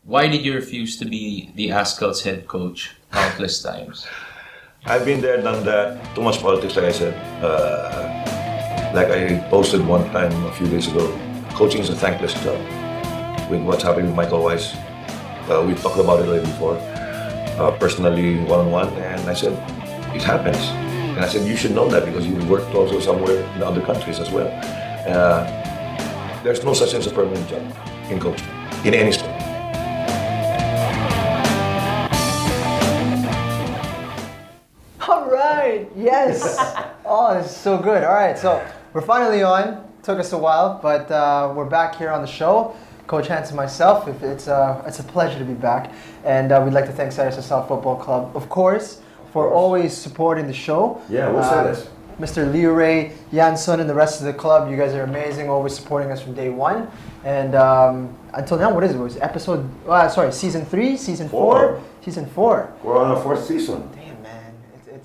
why did you refuse to be the Ascal's head coach countless times? I've been there, done that. Too much politics, like I said. Like I posted one time a few days ago, coaching is a thankless job. With what's happening with Michael Weiss, we talked about it already before, personally, one-on-one, and I said, it happens. And I said, you should know that because you worked also somewhere in other countries as well. There's no such thing as a permanent job in coaching, in any sport. All right, yes. Oh, this is so good. All right, so we're finally on. Took us a while, but we're back here on the show. Coach Hans and myself, it's a pleasure to be back. And we'd like to thank SSL Football Club, of course, for always supporting the show. Yeah, we'll say this. Mr. Leo Ray, Jansson, and the rest of the club, you guys are amazing, always supporting us from day one. And until now, what is it? It was season 3, season 4? Season 4. We're on our 4th season. Damn, man.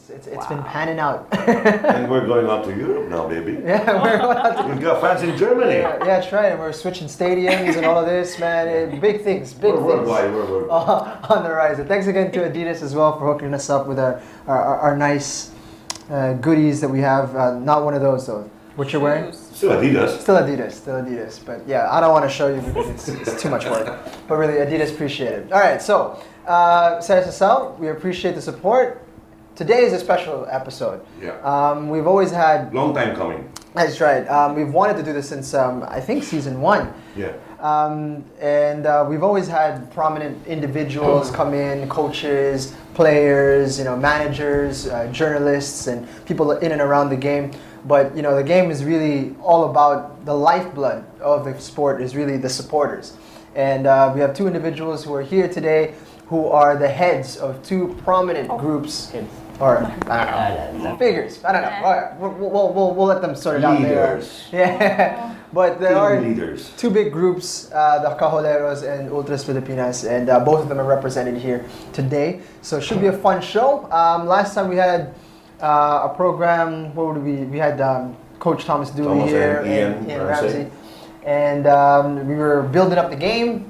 It's been panning out. And we're going out to Europe now, baby. Yeah, we're going out to We've got fans in Germany. Yeah, that's right. And we're switching stadiums and all of this, man. Big things, big things. We're on the rise. And thanks again to Adidas as well for hooking us up with our nice goodies that we have. Not one of those though. What you're wearing? Still Adidas. Still Adidas. But yeah, I don't want to show you because it's too much work. But really, Adidas appreciate it. All right, so SSL, we appreciate the support. Today is a special episode. Yeah. We've always had... Long time coming. That's right. We've wanted to do this since, I think, season 1. Yeah. And we've always had prominent individuals come in, coaches, players, managers, journalists, and people in and around the game. But, the game is really all about the lifeblood of the sport is really the supporters. And we have 2 individuals who are here today who are the heads of 2 prominent groups. Or, I don't know, figures. I don't know. All right. We'll let them sort it out there. Leaders. Yeah. But there are leaders. 2 big groups, the Kaholeros and Ultras Filipinas, and both of them are represented here today. So it should be a fun show. Last time we had a program, what would we had Coach Thomas Dooley here and Ian Ramsey. And we were building up the game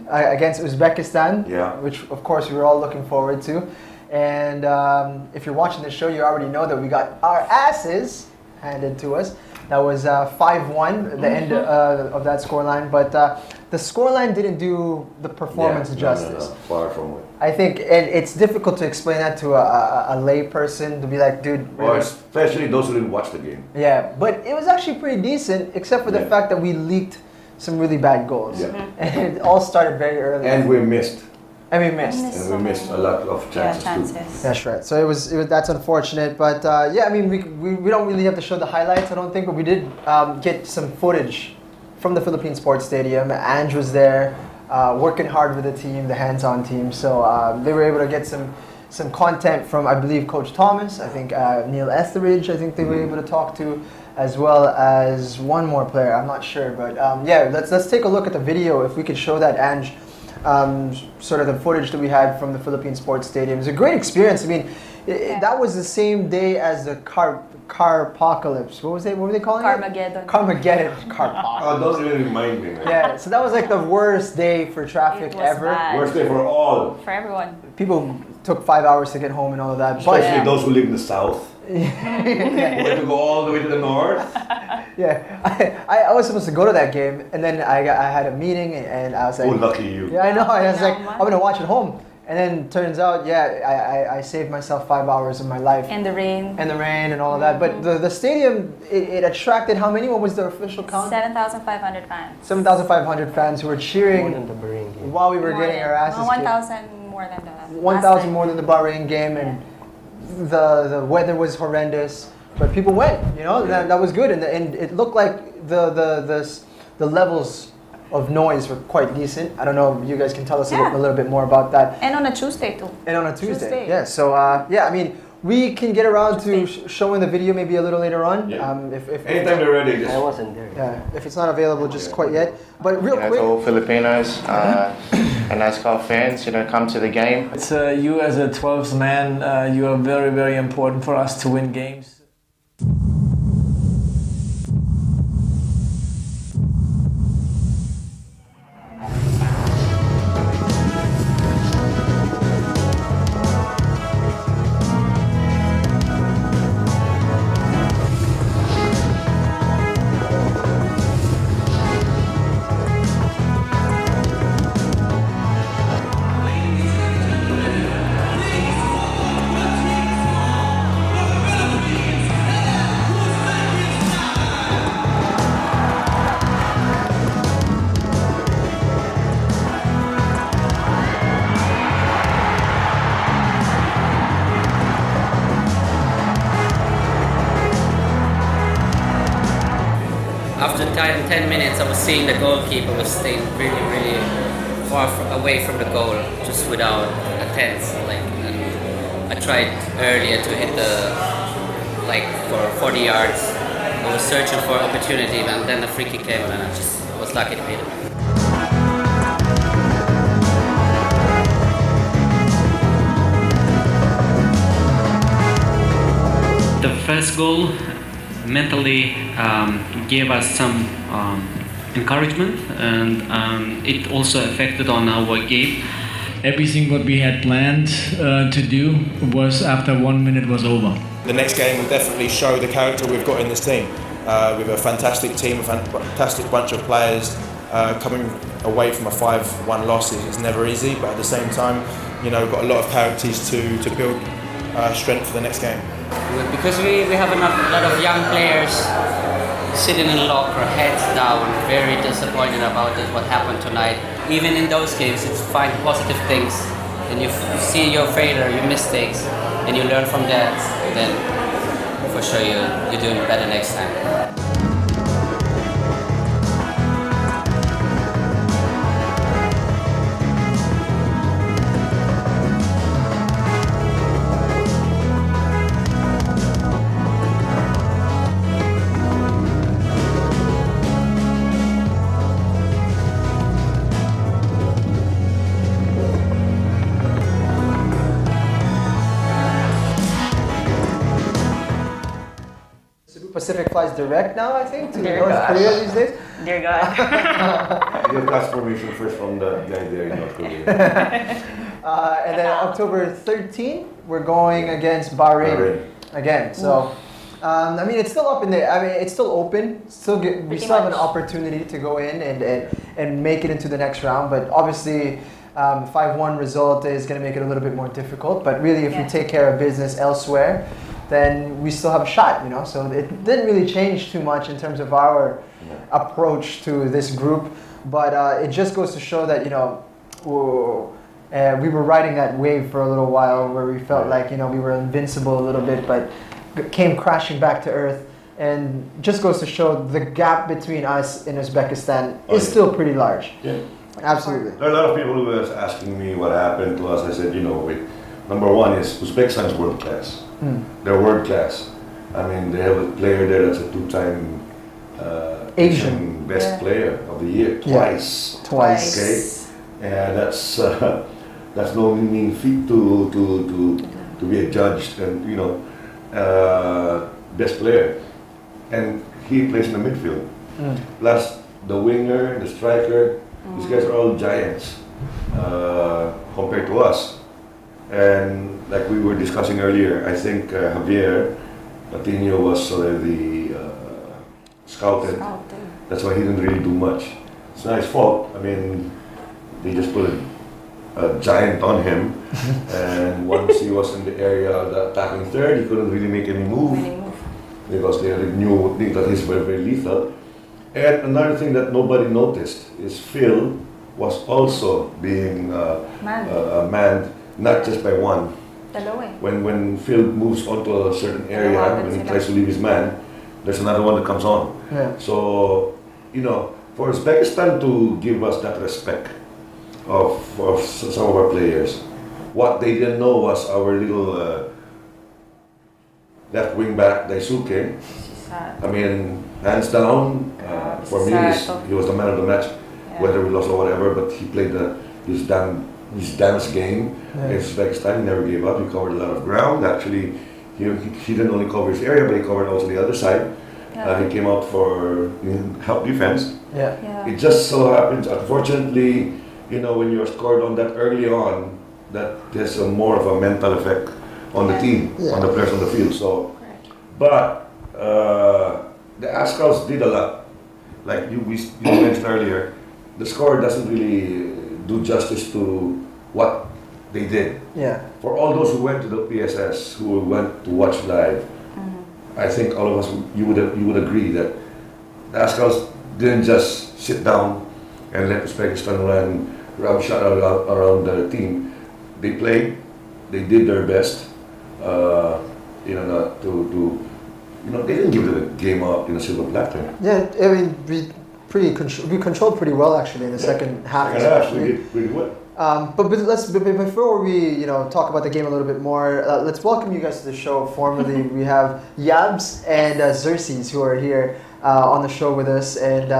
against Uzbekistan, which of course we were all looking forward to. And if you're watching this show, you already know that we got our asses handed to us. That was 5-1 at the end of that scoreline. But the scoreline didn't do the performance justice. No, far from it. I think, and it's difficult to explain that to a lay person to be like, dude. Or especially those who didn't watch the game. Yeah, but it was actually pretty decent, except for the fact that we leaked some really bad goals. Yeah. And it all started very early. And we missed. And we missed. And we missed a lot of chances too. That's right. So it was that's unfortunate, but yeah, I mean we don't really have to show the highlights, I don't think, but we did get some footage from the Philippine Sports Stadium. Ange was there, working hard with the team, the hands-on team. So they were able to get some content from, I believe, Coach Thomas. I think Neil Etheridge. I think they were able to talk to, as well as one more player. I'm not sure, but yeah, let's take a look at the video if we could show that Ange. Sort of the footage that we had from the Philippine Sports Stadium. It was a great experience. I mean, that was the same day as the Carpocalypse. What were they calling Carmageddon. it? Carmageddon. Carpocalypse. Oh, don't really remind me. Man. Yeah, so that was like the worst day for traffic ever. Bad. Worst day for all. For everyone. People took 5 hours to get home and all of that. Especially those who live in the south. Yeah. We had to go all the way to the north. Yeah, I was supposed to go to that game, and then I had a meeting, and I was like, oh, lucky you. Yeah, I know. I was like, I'm gonna watch it home, and then turns out, yeah, I saved myself 5 hours of my life. And the rain. And all of that. But the stadium, it attracted how many? What was the official count? 7,500 fans. 7,500 fans who were cheering more than the Bahrain game. while we were getting our asses kicked. 1,000 more than that. 1,000 more than the Bahrain game, and the weather was horrendous. But people went, that was good, and it looked like the levels of noise were quite decent. I don't know if you guys can tell us a little bit more about that. And on a Tuesday too. And on a Tuesday. Yeah. So I mean, we can get around to showing the video maybe a little later on. Yeah. If anytime they're ready. I wasn't there. Yeah. If it's not available just quite yet, but real quick. To all Filipinos and NASCAR fans, come to the game. It's you as a 12th man. You are very, very important for us to win games. after 10 minutes, I was seeing the goalkeeper was staying really, really far away from the goal, just without attempts. And I tried earlier to hit for 40 yards. I was searching for opportunity, and then the free kick came, and I just was lucky to hit it. The first goal mentally gave us some encouragement, and it also affected on our game. Everything what we had planned to do was after 1 minute was over. The next game will definitely show the character we've got in this team. We have a fantastic team, a fantastic bunch of players. Coming away from a 5-1 loss is never easy, but at the same time, we've got a lot of characters to build strength for the next game. Because we have a lot of young players sitting in locker, heads down, very disappointed about what happened tonight. Even in those games, you find positive things, and you see your failure, your mistakes, and you learn from that. Then, for sure, you're doing better next time. Pacific flies direct now, I think, to Dear North gosh. Korea these days. Dear God. You have got permission first from the guy there in North Korea. And then October 13, we're going against Bahrain again. So, it's still up in there. It's still open. We still have an opportunity to go in and make it into the next round. But obviously, 5-1 result is going to make it a little bit more difficult. But really, if we take care of business elsewhere, then we still have a shot, So it didn't really change too much in terms of our approach to this group. But it just goes to show that, we were riding that wave for a little while where we felt like, we were invincible a little bit, but came crashing back to earth. And just goes to show the gap between us and Uzbekistan is still pretty large. Yeah. Absolutely. There are a lot of people who were asking me what happened to us. I said, number one is Uzbekistan's world class. They're world class. They have a player there that's a 2-time Asian best player of the year twice. Okay, and that's no mean feat to be adjudged and best player, and he plays in the midfield. Plus the winger, the striker, these guys are all giants compared to us. And like we were discussing earlier, I think Javier Patino was already scouted. That's why he didn't really do much. It's not his fault. They just put a giant on him, and once he was in the area of the attacking third, he couldn't really make any move because they knew that he's very, very lethal. And another thing that nobody noticed is Phil was also being manned. Not just by one. When Phil moves onto a certain area, when he tries to leave his man, there's another one that comes on. Yeah. So, for Uzbekistan to give us that respect of some of our players, what they didn't know was our little left wing back, Daisuke. Hands down, for me, he was the man of the match, whether we lost or whatever, but he played his dance game against Uzbekistan. He never gave up. He covered a lot of ground. Actually, he didn't only cover his area, but he covered also the other side. He came out for help defense. It just so happens, unfortunately, when you're scored on that early on, that there's more of a mental effect on the team, on the players on the field. So, but the Ascals did a lot. Like you mentioned earlier, the score doesn't really do justice to what they did. For all those who went to the PSS, who went to watch live, I think all of us, you would agree that the Ascals didn't just sit down and let Uzbekistan run ramshot around the team. They played, they did their best, to they didn't give the game up in a silver platter. Yeah, I mean, we controlled pretty well actually in the second half. Second half, we did pretty well. But before we talk about the game a little bit more, let's welcome you guys to the show. Formally, we have Yabs and Xerxes who are here on the show with us, and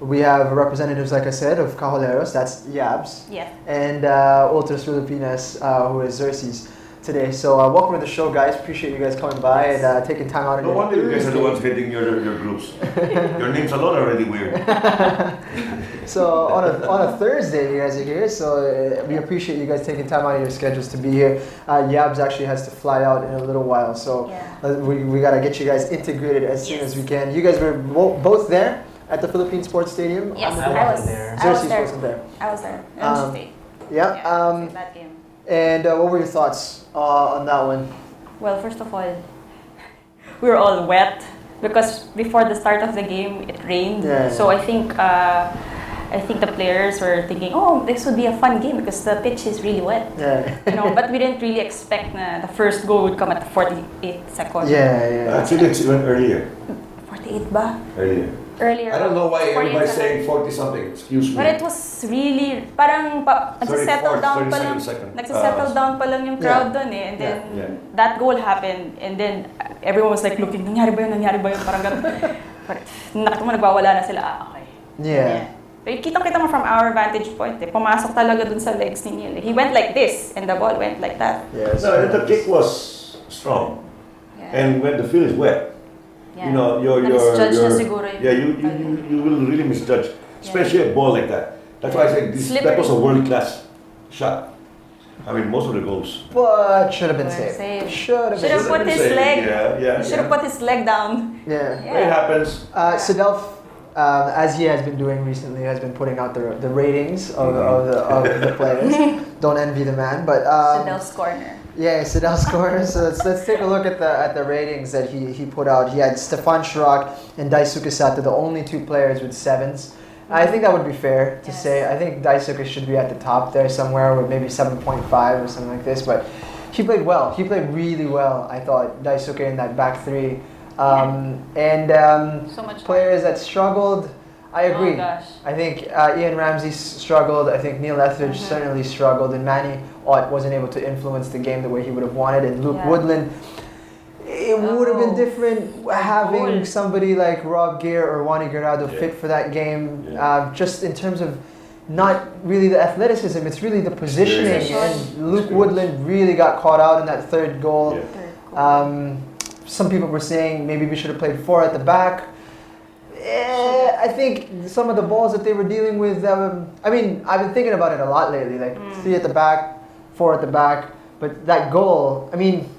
we have representatives, like I said, of Kaholeros. That's Yabs. Yes. And Ultras Filipinas, who is Xerxes today. So welcome to the show, guys. Appreciate you guys coming by and taking time out of No your wonder you guys are the ones heading your groups. Your names alone are already weird. So on a Thursday, you guys are here. So we appreciate you guys taking time out of your schedules to be here. Yabs actually has to fly out in a little while, so we gotta get you guys integrated as soon as we can. You guys were both there at the Philippine Sports Stadium. Yes, I was there. Xerxes wasn't there. I was there. Tuesday. That game. And what were your thoughts on that one? Well, first of all, we were all wet because before the start of the game, it rained. Yeah. So I think the players were thinking, oh, this would be a fun game because the pitch is really wet. Yeah. But we didn't really expect the first goal would come at the 48th second. Yeah. Actually, it's even earlier. 48 ba? Earlier. I don't know why everybody's saying 40 something. Excuse me. But it was really parang nagsisettle down pa lang. Nagsisettle down pa lang yung crowd doon eh. And then that goal happened and then everyone was like looking, nangyari ba yun? Parang ganun. Nakita mo nagbawala na sila. Okay. Yeah. Pero kitang-kita mo from our vantage point eh. Pumasok talaga dun sa legs ni Neil. He went like this and the ball went like that. Yes. No, the kick was strong. And when the field is wet, you will really misjudge, especially a ball like that. That's why I say that was a world-class shot. I mean, most of the goals. But should have been saved. Should have put his leg. Should have put his leg down. Yeah. It happens. Ysabel, as he has been doing recently, has been putting out the ratings of the players. Don't envy the man, but Ysabel's corner. Yeah, Ysabel's corner. So let's take a look at the ratings that he put out. He had Stefan Schrock and Daisuke Sato, the only two players with 7s. I think that would be fair to say. I think Daisuke should be at the top there somewhere with maybe 7.5 or something like this. But he played well. He played really well, I thought, Daisuke in that back three. So much players that struggled, I agree. Oh gosh. I think Ian Ramsey struggled. I think Neil Etheridge certainly struggled. And Manny Ott wasn't able to influence the game the way he would have wanted. And Luke Woodland, it would have been different having somebody like Rob Gear or Wani Guerrero fit for that game. Just in terms of not really the athleticism, it's really the positioning. And Luke Woodland really got caught out in that third goal. Some people were saying maybe we should have played 4 at the back. I think some of the balls that they were dealing with, I mean, I've been thinking about it a lot lately, like 3 at the back, 4 at the back. But that goal, I mean,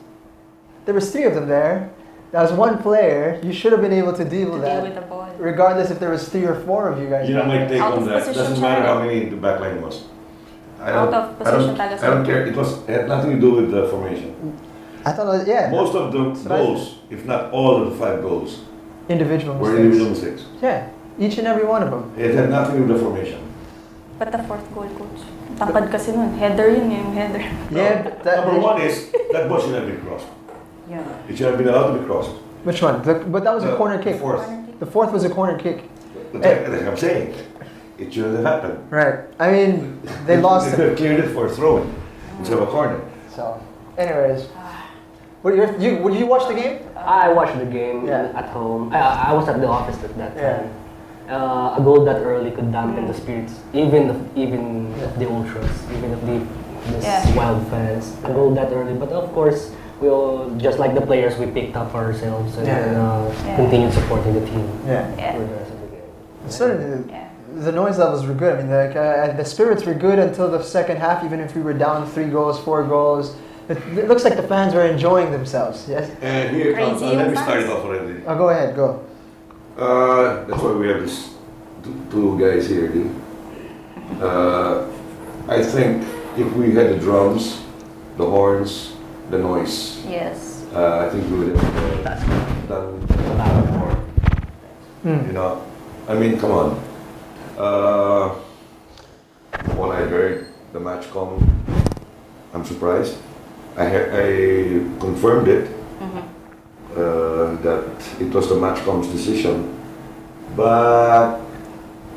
there was 3 of them there. That was one player. You should have been able to deal with that. Deal with the ball. Regardless if there was 3 or 4 of you guys. You know my take on that. position Doesn't matter how many the back line was. I Out of position I don't care. It had nothing to do with the formation. I thought, yeah. Most of the goals, if not all of the 5 goals, individual were mistakes. individual mistakes. Yeah, each and every one of them. It had nothing to do with the formation. But the 4th goal, coach. Tangkad kasi nun. Header yun yung header. Yeah, but Number 1 is that ball should have been crossed. Yeah. It should have been allowed to be crossed. Which one? But that was a corner kick. The 4th was a corner kick. That's what I'm saying. It should have happened. Right. I mean, they lost They cleared it for a throw-in instead of a corner. So, anyways. Would you watch the game? I watched the game at home. I was at the office at that time. A goal that early could dampen the spirits, even of the ultras, even of the wild fans. A goal that early, but of course, we all, just like the players, we picked up ourselves and continued supporting the team for the rest of the game. Certainly, the noise levels were good. I mean, the spirits were good until the second half. Even if we were down 3 goals, 4 goals. It looks like the fans were enjoying themselves, yes? And here comes, let me start it off already. Oh, go ahead, go. That's why we have these 2 guys here, dude. I think if we had the drums, the horns, the noise, I think we would have done more. You know, I mean, come on. When I heard the match come, I'm surprised. I confirmed it that it was the matchcom's decision, but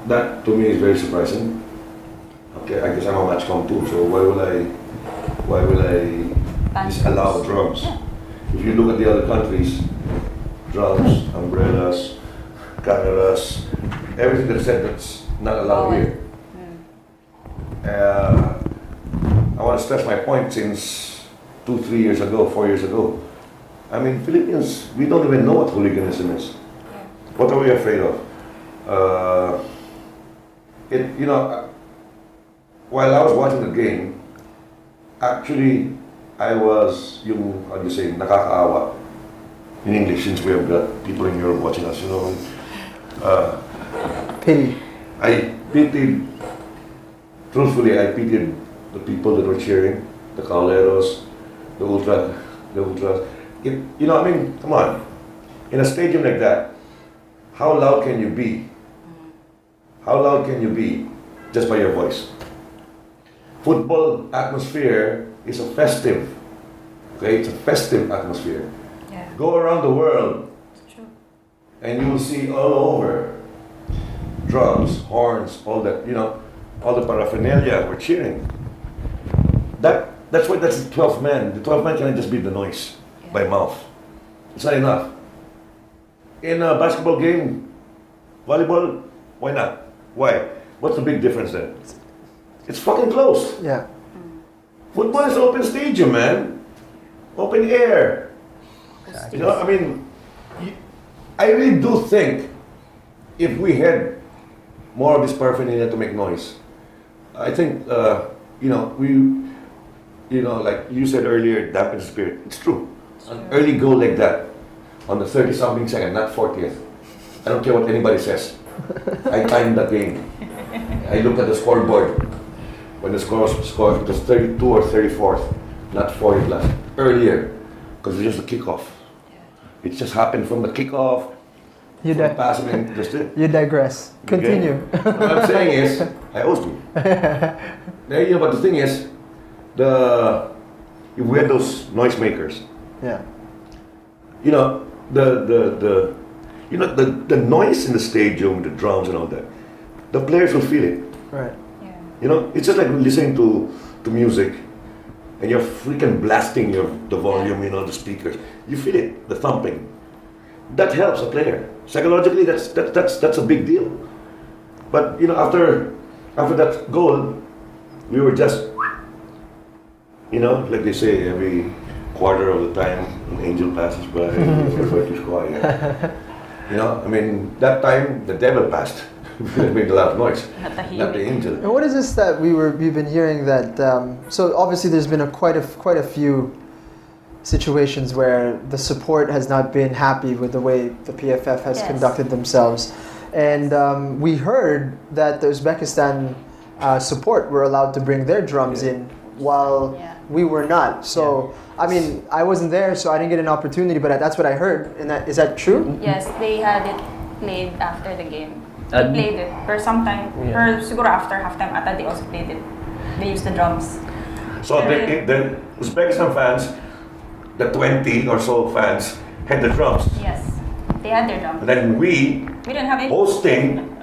that to me is very surprising. Okay, I guess I'm a matchcom too, so why will I disallow drums? Yeah. If you look at the other countries, drums, umbrellas, cameras, everything that's said that's not allowed here. I want to stress my point since 2-3 years ago, 4 years ago. I mean, Philippines, we don't even know what hooliganism is. Yeah. What are we afraid of? While I was watching the game, actually, I was how do you say, nakakaawa in English, since we have got people in Europe watching us, Pity. I pitied, truthfully, I pitied the people that were cheering, the Kaholeros, the Ultras. Come on. In a stadium like that, how loud can you be? How loud can you be just by your voice? Football atmosphere is a festive, okay? It's a festive atmosphere. Yeah. Go around the world, It's true. and you will see all over drums, horns, all that, all the paraphernalia were cheering. That's the 12th man. The 12th man cannot just be the noise by mouth. It's not enough. In a basketball game, volleyball, why not? Why? What's the big difference then? It's fucking close. Yeah. Football is open stadium, man. Open air. I really do think if we had more of this paraphernalia to make noise, I think, like you said earlier, dampen the spirit. It's true. An early goal like that on the 30-something second, not 40th. I don't care what anybody says. I timed that game. I looked at the scoreboard. When the score it was 32 or 34th, not 40 plus. Earlier, because it's just a kickoff. It just happened from the kickoff. You passing, just it. You digress. Continue. Okay. What I'm saying is, I always do. But the thing is, if we had those noisemakers, the noise in the stadium, the drums and all that, the players will feel it. Right. It's just like listening to music, and you're freaking blasting the volume, the speakers. You feel it, the thumping. That helps a player. Psychologically, that's a big deal. But after that goal, we were just, like they say, every quarter of the time an angel passes by, everybody keeps quiet. That time the devil passed. It made a lot of noise. Not the angel. And what is this that we've been hearing that? So obviously, there's been quite a few situations where the support has not been happy with the way the PFF has conducted themselves, and we heard that the Uzbekistan support were allowed to bring their drums in while we were not. So I wasn't there, so I didn't get an opportunity. But that's what I heard. And is that true? Yes, they had it played after the game. They played it for some time. Or siguro after halftime, ata they also played it. They used the drums. So the Uzbekistan fans, the 20 or so fans, had the drums. Yes, they had their drums. And then we didn't have it. Hosting,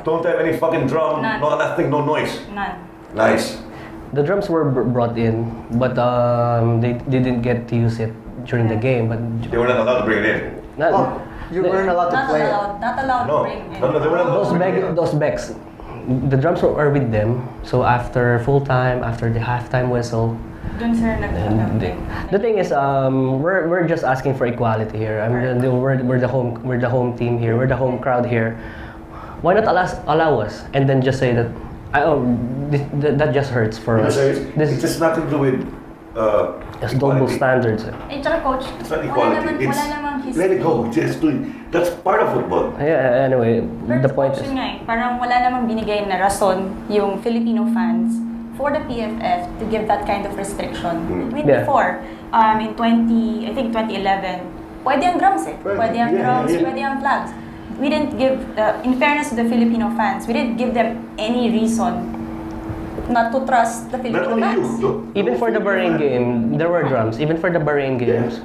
don't have any fucking drum, None. nothing, no noise. None. Nice. The drums were brought in, but they didn't get to use it during the game. But they were not allowed to bring it in. You weren't allowed to play it. Not allowed to bring in. No, they were not those bags, the drums were with them. So after full time, after the halftime whistle, the thing is, we're just asking for equality here. We're the home team here. We're the home crowd here. Why not allow us and then just say that? That just hurts for us. It's just nothing to do with it's double standards. Coach, it's not equality. Let it go. That's part of football. Yeah. Anyway, the point is, parang wala namang binigay na rason yung Filipino fans for the PFF to give that kind of restriction. Before, in 2011, pwede ang drums Pwede ang drums, pwede ang flags. We didn't give, in fairness to the Filipino fans, we didn't give them any reason not to trust the Filipino fans. Even for the Bahrain game, there were drums. Even for the Bahrain games.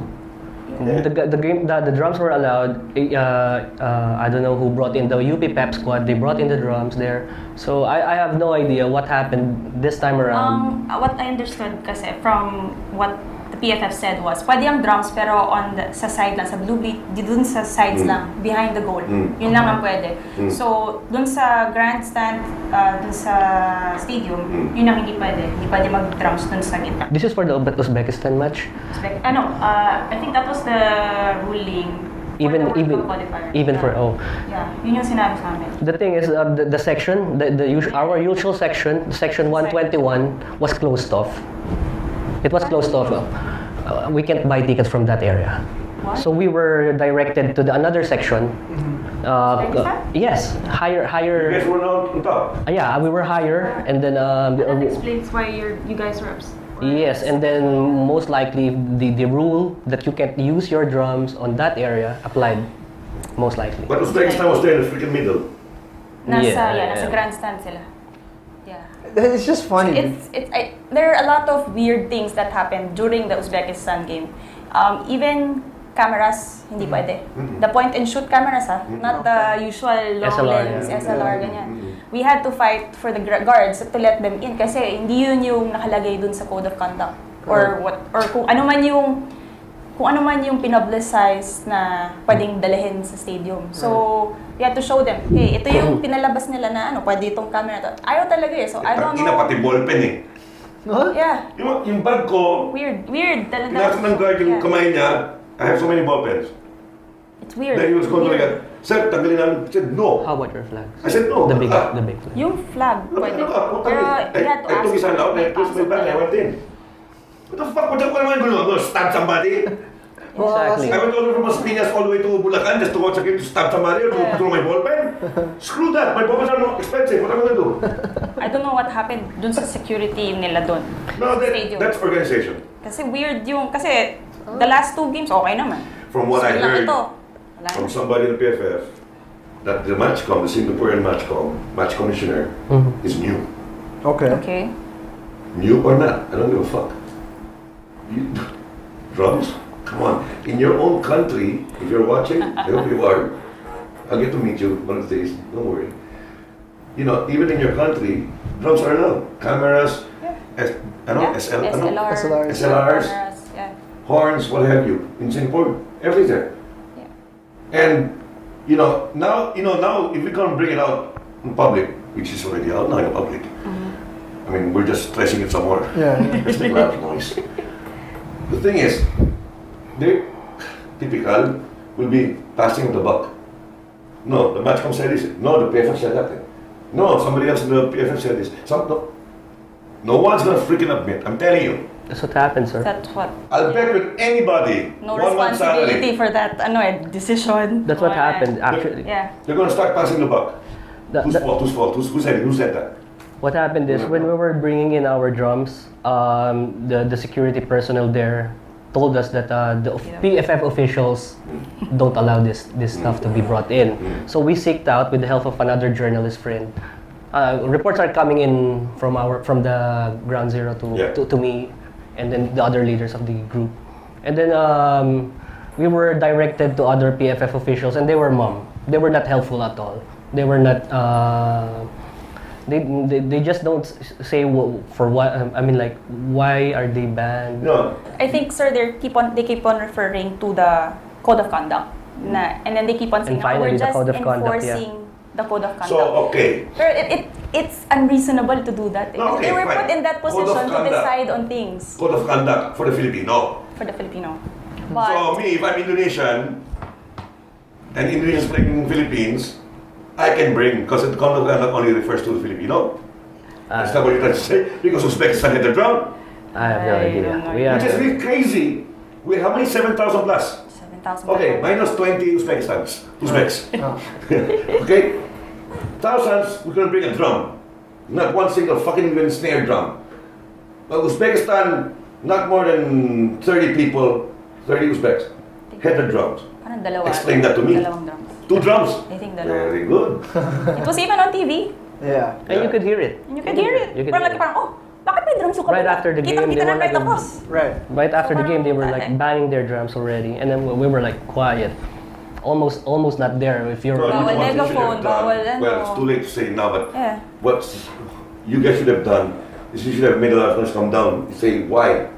The drums were allowed. I don't know who brought in the UP Pep squad. They brought in the drums there. So I have no idea what happened this time around. What I understood kasi from what the PFF said was, pwede ang drums pero sa side lang, sa blue bleed, dun sa sides lang, behind the goal. Yun lang ang pwede. So, dun sa grandstand, dun sa stadium, yun ang hindi pwede. Hindi pwede mag-drums dun sa gitna. This is for the Uzbekistan match? I think that was the ruling. Even for Yeah, yun yung sinabi sa amin. The thing is, the section, our usual section, section 121, was closed off. It was closed off. We can't buy tickets from that area. What? So we were directed to another section. Yes, higher. You guys were on top. Yeah, we were higher, and then. That explains why you guys were upset. Yes, and then most likely the rule that you can't use your drums on that area applied, most likely. But Uzbekistan was there in the freaking middle. Nasa grandstand sila. Yeah. It's just funny. There are a lot of weird things that happened during the Uzbekistan game. Even cameras, hindi pwede. The point and shoot cameras, not the usual long lens, SLR, ganyan. We had to fight for the guards to let them in kasi hindi yun yung nakalagay dun sa code of conduct or kung ano man yung pinoblicize na pwedeng dalahin sa stadium. So, we had to show them, hey, ito yung pinalabas nila na pwede itong camera to. Ayaw talaga eh. So, I don't know. Pati ballpen eh. Huh? Yeah. Yung bag ko, Weird. pinasok ng guard yung kamay niya, I have so many ballpens. It's weird. Then he was going like, sir, tanggalin namin. I said, no. How about your flags? I said, no. The big flag. Yung flag, pwede. Pero, you had to I took his hand out, I pushed my back, I went in. What the fuck? What am I going to do? Stab somebody? Exactly. I went over from Las Piñas all the way to Bulacan just to watch a game to stab somebody or to throw my ballpen? Screw that. My ballpens are not expensive. What am I going to do? I don't know what happened dun sa security nila dun. No, that's organization. Kasi weird kasi the last two games, okay naman. From what I heard Wala from somebody in the PFF, that the matchcom, the Singaporean match commissioner, is new. Okay. New or not, I don't give a fuck. Drums? Come on. In your own country, if you're watching, I hope you are. I'll get to meet you one of these, don't worry. You know, even in your country, drums are allowed. Cameras, SLRs, cameras, horns, what have you. In Singapore, everything. And now if we can't bring it out in public, which is already out now in public. I mean, we're just stressing it some more. Let's make loud noise. The thing is, they typical will be passing the buck. No, the matchcom said this. No, the PFF said that. No, somebody else in the PFF said this. No one's gonna freaking admit. I'm telling you. That's what happened, sir. That's what. I'll bet with anybody. No responsibility for that decision. That's what happened, actually. Yeah. They're gonna start passing the buck. Whose fault? Who said it? Who said that? What happened is when we were bringing in our drums, the security personnel there told us that the PFF officials don't allow this stuff to be brought in. So we seeked out with the help of another journalist friend. Reports are coming in from the ground zero to me, and then the other leaders of the group. And then we were directed to other PFF officials, and they were mum. They were not helpful at all. They were not. They just don't say for what. I mean, like, why are they banned? No. I think, sir, they keep on referring to the code of conduct, and then they keep on saying, we're just enforcing the code of conduct. So okay. Pero it's unreasonable to do that. No, okay, they were fine. put in that position to decide on things. Code of conduct for the Filipino. For the Filipino. So But me, if I'm Indonesian, and Indonesians playing in Philippines, I can bring, because the code of conduct only refers to the Filipino. Is that what you're trying to say? Because Uzbekistan had the drum. I have no idea. Which is really crazy. How many? 7,000 plus? 7,000. Okay, minus 20 Uzbeks. Okay? Thousands, we're gonna bring a drum. Not one single fucking even snare drum. But Uzbekistan, not more than 30 people, 30 Uzbeks, had the drums. Parang dalawa. Explain that to me. Dalawang drums. 2 drums. I think dalawa. Very good. It was even on TV. Yeah. And you could hear it. And you could hear it. Parang like, oh, bakit may drums yung right after the game, they were like, right after the game, they were like banging their drums already, and then we were like quiet, almost not there. If you're bawal megaphone, bawal ano. Well, it's too late to say now, but what you guys should have done is you should have made a lot of noise come down. You say why,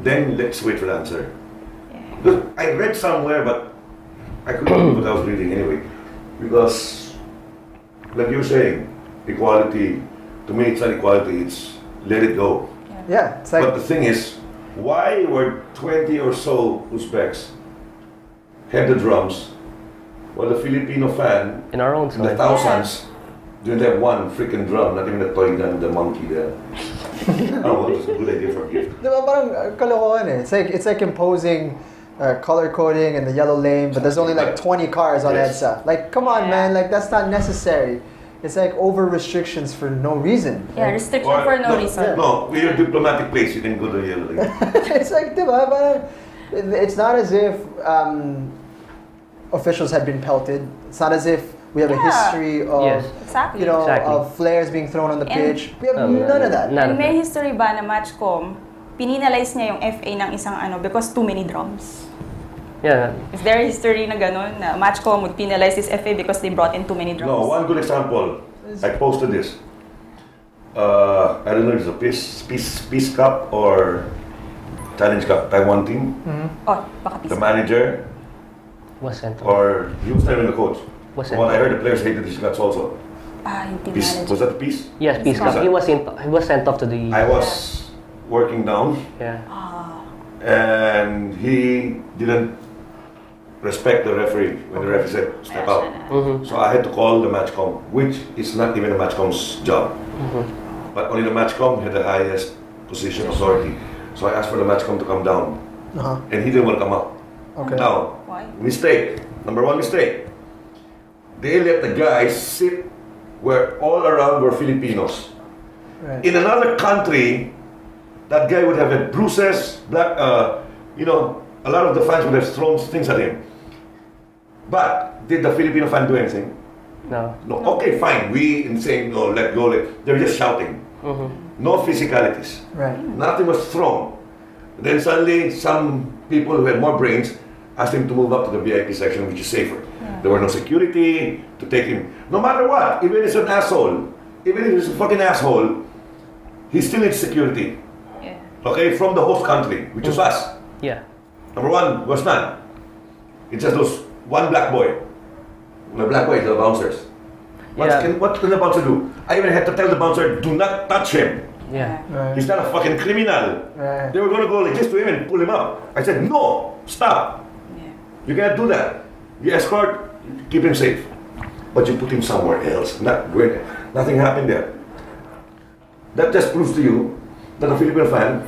then let's wait for the answer. Because I read somewhere, but I couldn't believe what I was reading anyway. Because, like you're saying, equality, to me it's not equality, it's let it go. Yeah, it's like, but the thing is, why were 20 or so Uzbeks had the drums, while the Filipino fan, in our own in the thousands, didn't have one freaking drum, not even the toy gun, the monkey there. Oh, well, it's a good idea for a gift. Diba, parang kalokohan eh. It's like imposing color coding in the yellow lane, but there's only like 20 cars on EDSA. Like, come on, man, like that's not necessary. It's like over restrictions for no reason. Yeah, restriction for no reason. No, we're a diplomatic place, you can go to the yellow lane. It's like, diba, parang, it's not as if officials had been pelted. It's not as if we have a history of, of flares being thrown on the pitch. We have none of that. And may history ba na Matchcom, pininalize niya yung FA ng isang because too many drums? Yeah. Is there a history na ganun na Matchcom would penalize this FA because they brought in too many drums? No, one good example. I posted this. I don't know if it's a Peace Cup or Challenge Cup, Taiwan team. Oh, baka Peace The manager was sent off. or he was telling the coach. Was Well, I heard the players hated these guts also. Yung team Peace, manager. was that Peace? Yes, Peace Cup. He was sent off to the. I was working down. Yeah. And he didn't respect the referee when the referee said step out. So I had to call the matchcom, which is not even the matchcom's job. But only the matchcom had the highest position authority. So I asked for the matchcom to come down. And he didn't want to come up. Okay. Now, Why? mistake. Number one mistake. They let the guys sit where all around were Filipinos. Right. In another country, that guy would have had bruises, a lot of the fans would have thrown things at him. But did the Filipino fan do anything? No. Okay, fine. We in saying no, let go. They're just shouting. No physicalities. Right. Nothing was thrown. Then suddenly, some people who had more brains asked him to move up to the VIP section, which is safer. There were no security to take him. No matter what, even if he's an asshole, even if he's a fucking asshole, he still needs security. Okay, from the host country, which is us. Yeah. Number one was none. It's just those one black boy. The black boy is the bouncers. What can the bouncer do? I even had to tell the bouncer, do not touch him. Yeah. Right. He's not a fucking criminal. Right. They were going to go like this to him and pull him up. I said, no, stop. You can't do that. You escort, keep him safe. But you put him somewhere else. Nothing happened there. That just proves to you that the Filipino fan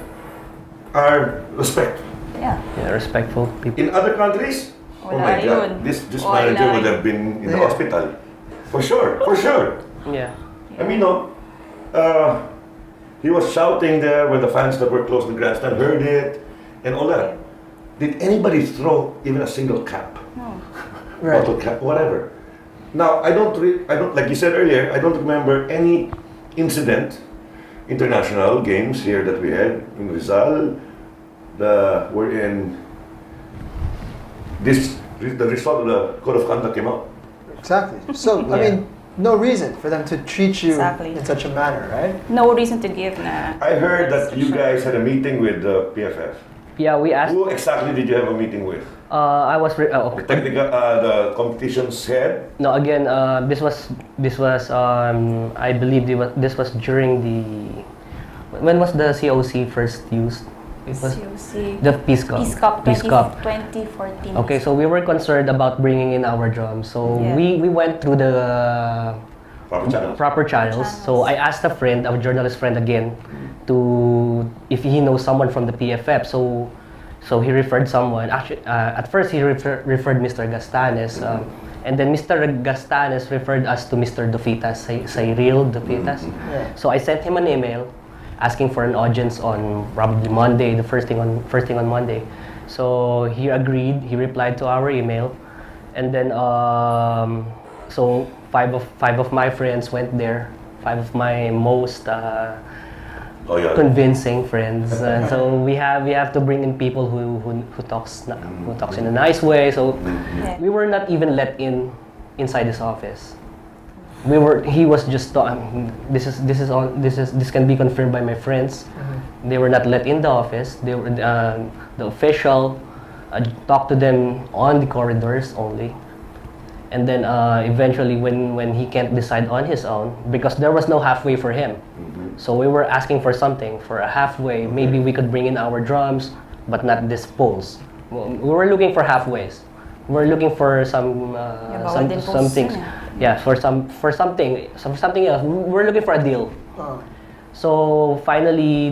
are respectful. Yeah. Respectful people. In other countries, oh my God, this manager would have been in the hospital. For sure. Yeah. I mean, he was shouting there when the fans that were close to the grandstand heard it and all that. Did anybody throw even a single cap? No. Right. Bottle cap, whatever. Now, I don't, like you said earlier, I don't remember any incident, international games here that we had in Rizal, the result of the code of conduct came out. Exactly. So, I mean, no reason for them to treat you Exactly. in such a manner, right? No reason to give na. I heard that you guys had a meeting with the PFF. Yeah, we asked. Who exactly did you have a meeting with? I was. The technical, the competition's head. No, again, this was. I believe this was during the. When was the COC first used? It was COC. the Peace Cup. Peace Cup 2014. Okay, so we were concerned about bringing in our drums. So we went through the proper channels. So I asked a journalist friend again, if he knows someone from the PFF. So he referred someone. Actually, at first he referred Mr. Gastanes, and then Mr. Gastanes referred us to Mr. Dofitas, Cyril Dofitas. So I sent him an email asking for an audience on probably Monday, the first thing on Monday. So he agreed. He replied to our email, and then so five of my friends went there. Five of my most convincing friends. And so we have to bring in people who talks in a nice way. So we were not even let inside his office. He was just this can be confirmed by my friends. They were not let in the office. They were the official talked to them on the corridors only. And then eventually when he can't decide on his own, because there was no halfway for him. So we were asking for something, for a halfway. Maybe we could bring in our drums, but not these poles. We were looking for halfways. We were looking for some things. Yeah, for something else. We were looking for a deal. So finally,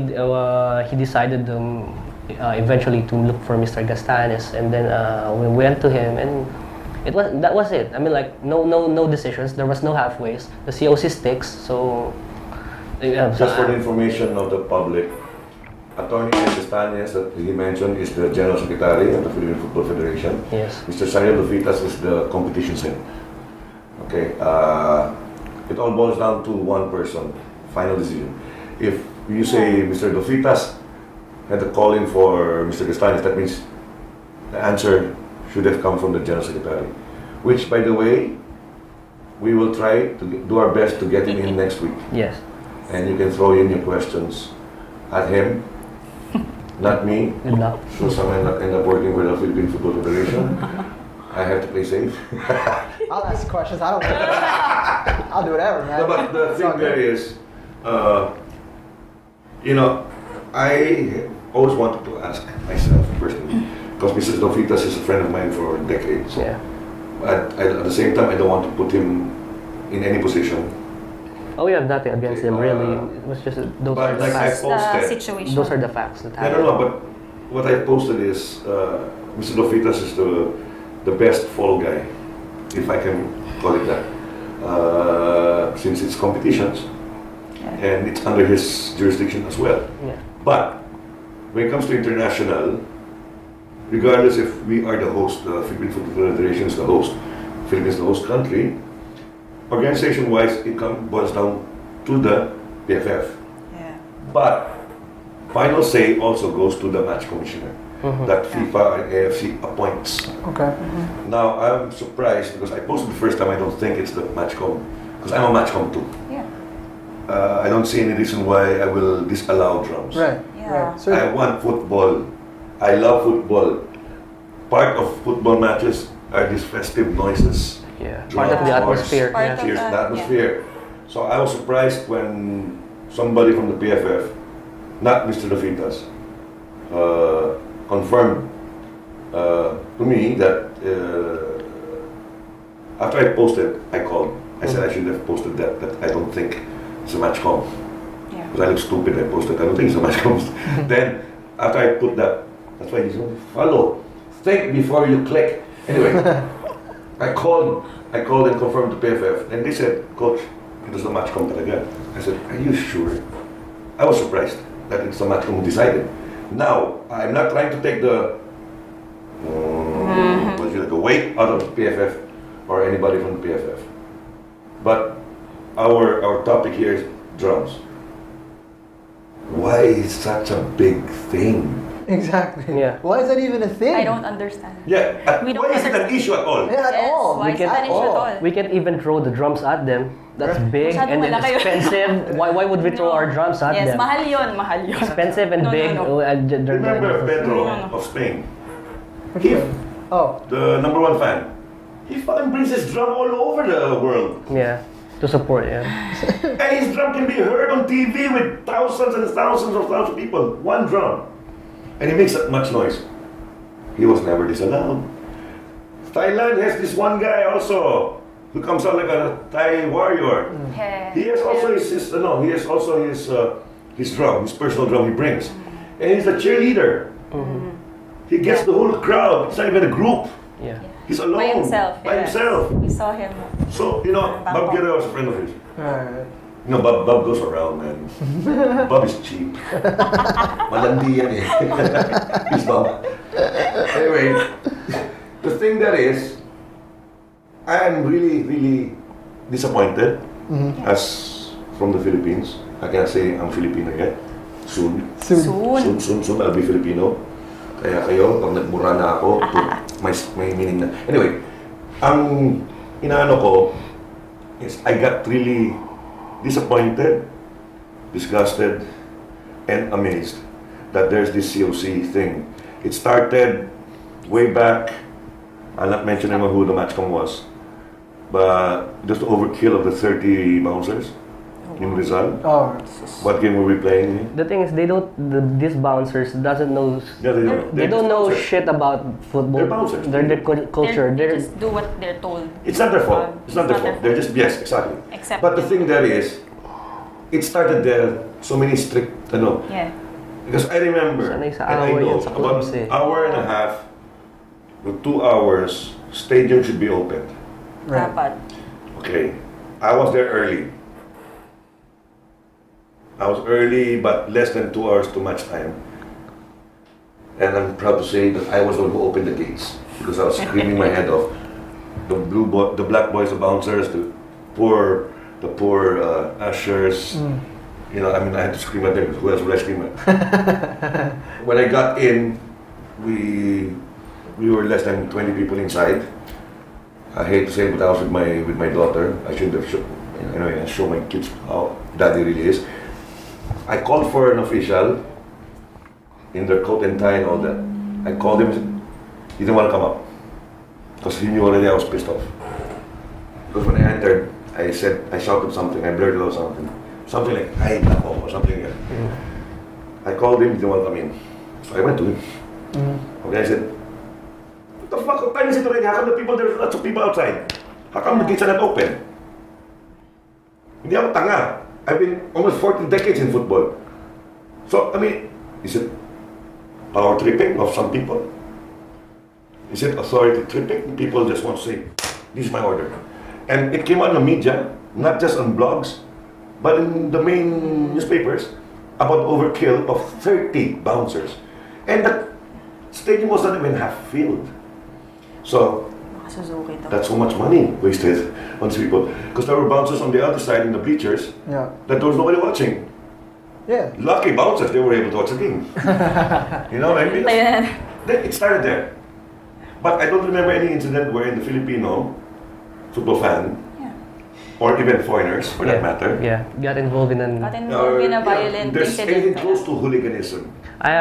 he decided eventually to look for Mr. Gastanes, and then we went to him, and that was it. I mean, like no decisions. There was no halfways. The COC sticks. So just for the information of the public, Attorney Gastanes that he mentioned is the General Secretary of the Philippine Football Federation. Yes. Mr. Ysabel Villaflor is the competition head. Okay. It all boils down to one person. Final decision. If you say Mr. Dofitas had the call in for Mr. Gastanes, that means the answer should have come from the General Secretary. Which, by the way, we will try to do our best to get him in next week. Yes. And you can throw in your questions at him, not me. Good luck. So someone not end up working with the Philippine Football Federation. I have to play safe. I'll ask questions. I don't care. I'll do whatever, man. No, but the thing there is, I always wanted to ask myself personally, because Mrs. Dofitas is a friend of mine for decades. Yeah. But at the same time, I don't want to put him in any position. Oh, we have nothing against him, really. It was just those are the like facts. I posted, Situation. Those are the facts that I happened. don't know, but what I posted is Mr. Dofitas is the best fall guy, if I can call it that, since it's competitions and it's under his jurisdiction as well. Yeah. But when it comes to international, regardless if we are the host, the Philippine Football Federation is the host, Philippines is the host country, organization-wise, it boils down to the PFF. Yeah. But final say also goes to the match commissioner that FIFA and AFC appoints. Okay. Now, I'm surprised because I posted the first time, I don't think it's the matchcom, because I'm a matchcom too. Yeah. I don't see any reason why I will disallow drums. Right. Yeah. Right. So I want football. I love football. Part of football matches are these festive noises. Yeah. Part of the atmosphere. Part Yeah. of Cheers, that, the atmosphere. So I was surprised when somebody from the PFF, not Mr. Dofitas, confirmed to me that after I posted, I called. I said I should have posted that I don't think it's a matchcom. Yeah. Because I look stupid, I posted, I don't think it's a matchcom. Then, after I put that, that's why you should follow. Think before you click. Anyway, I called and confirmed the PFF, and they said, Coach, it was the matchcom talaga. I said, are you sure? I was surprised that it's the matchcom who decided. Now, I'm not trying to take the weight out of the PFF or anybody from the PFF. But our topic here is drums. Why is such a big thing? exactly. Yeah. Why is that even a thing? I don't understand. Yeah, We don't why is it an understand. issue at all? Yeah, at Yes, all. why is that an issue at all? We can't even throw the drums at them. That's big Masyadong and then malaki yun. expensive. Why would we throw No. our drums at Yes, them? mahal yun. Expensive and No, no, big. no. Oh, they're Remember Pedro No. of Spain? Which one? Oh. The number one fan. He fucking brings his drum all over the world. Yeah, to support, yeah. And his drum can be heard on TV with thousands and thousands of people. One drum. And he makes that much noise. He was never disallowed. Thailand has this one guy also who comes out like a Thai warrior. Yeah. He has also his drum, his personal drum he brings. And he's a cheerleader. He gets the whole crowd. It's not even a group. Yeah. He's alone. By himself. By yes. himself. We saw him. So, Bob Bangkok. Guerrero was a friend of his. Alright. Bob goes around, man. Bob is cheap. Malandi yan eh. He's Bob. Anyway, the thing that is, I am really, really disappointed as from the Philippines. I cannot say I'm Filipino yet. Soon. Soon. I'll be Filipino. Kaya kayo, pag nagmura na ako, may meaning na. Anyway, ang inaano ko is I got really disappointed, disgusted, and amazed that there's this COC thing. It started way back. I'll not mention who the matchcom was, but just the overkill of the 30 bouncers in Rizal. Oh. What game were we playing? The thing is, these bouncers doesn't know. Yeah, they don't. They don't know shit about football. They're bouncers. They're culture. They just do what they're told. It's not their fault. It's not their fault. They're just, yes, exactly. Except but the thing there is, it started there. So many strict, Yeah. Because I remember, and I know about an hour and a half to 2 hours, stadium should be opened. Dapat. Okay, I was there early. I was early, but less than 2 hours to match time. And I'm proud to say that I was the one who opened the gates because I was screaming my head off. The black boys, the bouncers, the poor ushers. I had to scream at them. Who else would I scream at? When I got in, we were less than 20 people inside. I hate to say it, but I was with my daughter. I shouldn't have show my kids how daddy really is. I called for an official in their coat and tie and all that. I called him. He didn't want to come up because he knew already I was pissed off. Because when I entered, I shouted something. I blurted out something like "Ay, nako" or something like that. I called him. He didn't want to come in. So I went to him. Okay, I said, "What the fuck? What time is it already? How come there's lots of people outside? How come the gates are not open?" Hindi ako tanga. I've been almost 40 decades in football. So, is it power tripping of some people? Is it authority tripping? People just want to say, this is my order. And it came out in the media, not just on blogs, but in the main newspapers, about overkill of 30 bouncers. And the stadium was not even half filled. So, that's so much money wasted on these people. Because there were bouncers on the other side in the bleachers that there was nobody watching. Yeah. Lucky bouncers, they were able to watch the game. You know what I mean? It started there. But I don't remember any incident wherein the Filipino football fan, or even foreigners for that matter, got involved in a violent there's incident. anything close to hooliganism. I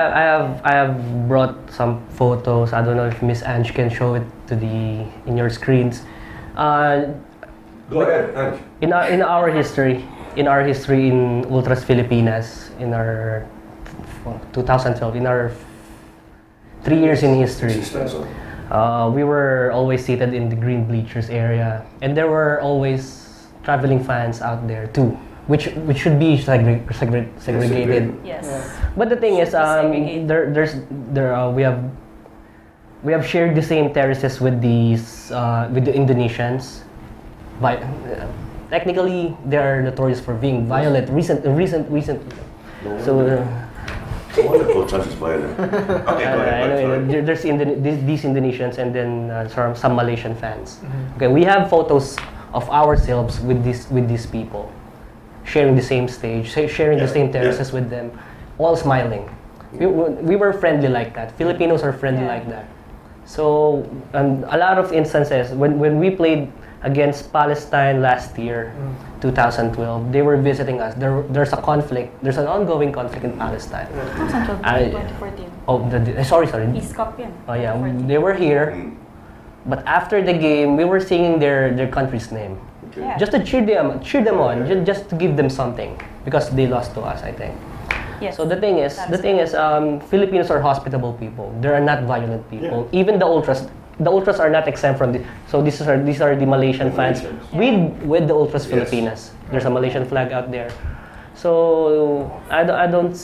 have brought some photos. I don't know if Miss Ange can show it in your screens. Go ahead, Ange. In our history in Ultras Filipinas, in our 2012, in our 3 years in history, we were always seated in the green bleachers area, and there were always traveling fans out there too, which should be segregated. Yes. But the thing is, we have shared the same terraces with the Indonesians. Technically, they are notorious for being violent. Recent. All the coaches is violent. Okay, go ahead. There's these Indonesians and then some Malaysian fans. Okay, we have photos of ourselves with these people, sharing the same stage, sharing the same terraces with them, all smiling. We were friendly like that. Filipinos are friendly like that. So, a lot of instances when we played against Palestine last year, 2012, they were visiting us. There's a conflict. There's an ongoing conflict in Palestine. 2014. Sorry. East Cup yan. Oh yeah, they were here. But after the game, we were singing their country's name, just to cheer them on, just to give them something because they lost to us, I think. Yes. So the thing is, Filipinos are hospitable people. They are not violent people. Even the ultras are not exempt from this. So these are the Malaysian fans with the Ultras Filipinas. There's a Malaysian flag out there. So I don't.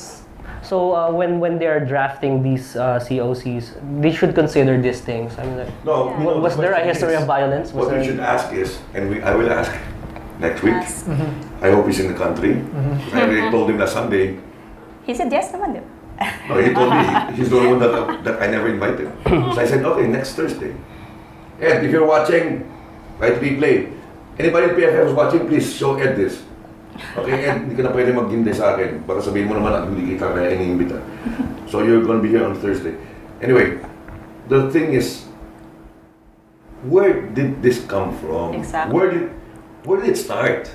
So when they are drafting these COCs, they should consider these things. I mean, was there a history of violence? What we should ask is, and I will ask next week. I hope he's in the country. I already told him last Sunday. He said yes naman, di ba? No, he told me he's the only one that I never invited. So I said, okay, next Thursday. Ed, if you're watching, right replay. Anybody at PFF who's watching, please show Ed this. Okay, and hindi ka na pwede maghintay sa akin. Baka sabihin mo naman at hindi kita na iniimbita. So you're gonna be here on Thursday. Anyway, the thing is, where did this come from? Exactly. Where did it start?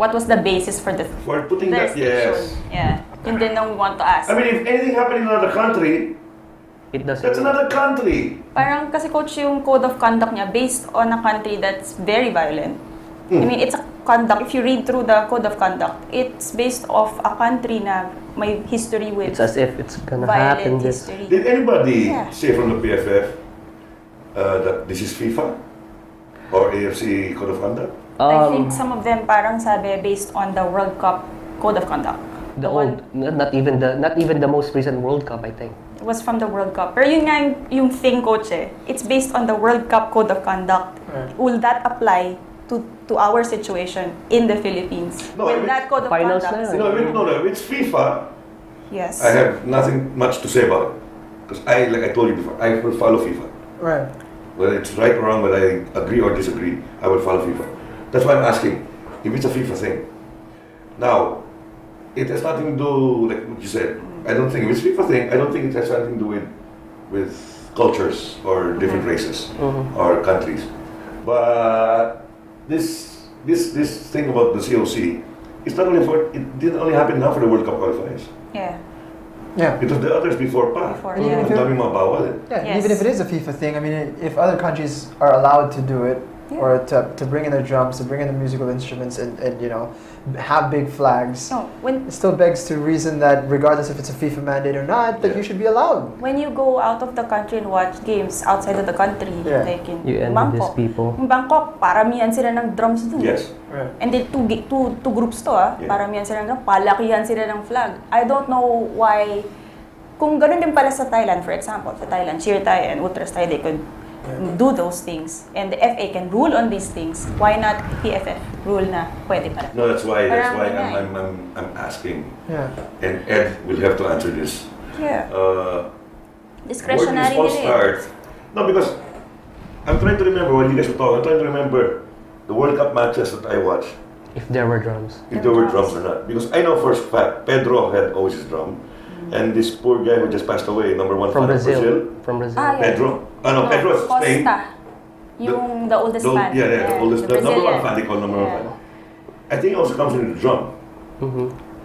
What was the basis for putting that? Yes. Yeah. Yun din ang we want to ask. I mean, if anything happened in another country, that's another country. Parang kasi coach yung code of conduct niya based on a country that's very violent. I mean, it's a conduct. If you read through the code of conduct, it's based off a country na may history with. It's as if it's gonna violent happen. History. Did anybody say from the PFF that this is FIFA or AFC code of conduct? I think some of them parang sabi based on the World Cup code of conduct. Not even the most recent World Cup, I think. It was from the World Cup. Pero yun nga yung thing, coach eh. It's based on the World Cup code of conduct. Right. Will that apply to our situation in the Philippines? No, When that code of finals conduct. No, it's FIFA. Yes. I have nothing much to say about it. Because like I told you before, I will follow FIFA. Right. Whether it's right or wrong, whether I agree or disagree, I will follow FIFA. That's why I'm asking if it's a FIFA thing. Now, it has nothing to do, like what you said. I don't think if it's FIFA thing. I don't think it has anything to do with cultures or different races or countries. But this thing about the COC, it's not only it didn't only happen now for the World Cup qualifiers. Yeah. Yeah. It was the others before pa. And even if Daming mga bawal eh. Yeah, even if it is a FIFA thing, I mean, if other countries are allowed to do it, or to bring in their drums, to bring in the musical instruments, and you know, have big flags, it still begs to reason that regardless if it's a FIFA mandate or not, that you should be allowed. When you go out of the country and watch games outside of the country, like in You envy Bangkok. these people. In Bangkok, paramihan sila ng drums dun. Yes. Right. And then two groups to paramihan sila ng drum, palakihan sila ng flag. I don't know why, kung ganun din pala sa Thailand, for example, sa Thailand, Cheer Thai and Ultras Thai, they could do those things, and the FA can rule on these things. Why not PFF rule na pwede pala? No, that's why I'm asking. Yeah. And Ed will have to answer this. Yeah. Where Discretionary did this all start? No, because I'm trying to remember when you guys were talking. I'm trying to remember the World Cup matches that I watched. If there were drums. If there were drums or not, because I know for a fact Pedro had always his drum. And this poor guy who just passed away, number one From fan of Brazil. From Brazil. Pedro. No, Pedro is Spain. Costa. Yung the oldest fan. The oldest. The number one Brazilian. fan, they call number one fan. I think he also comes in the drum.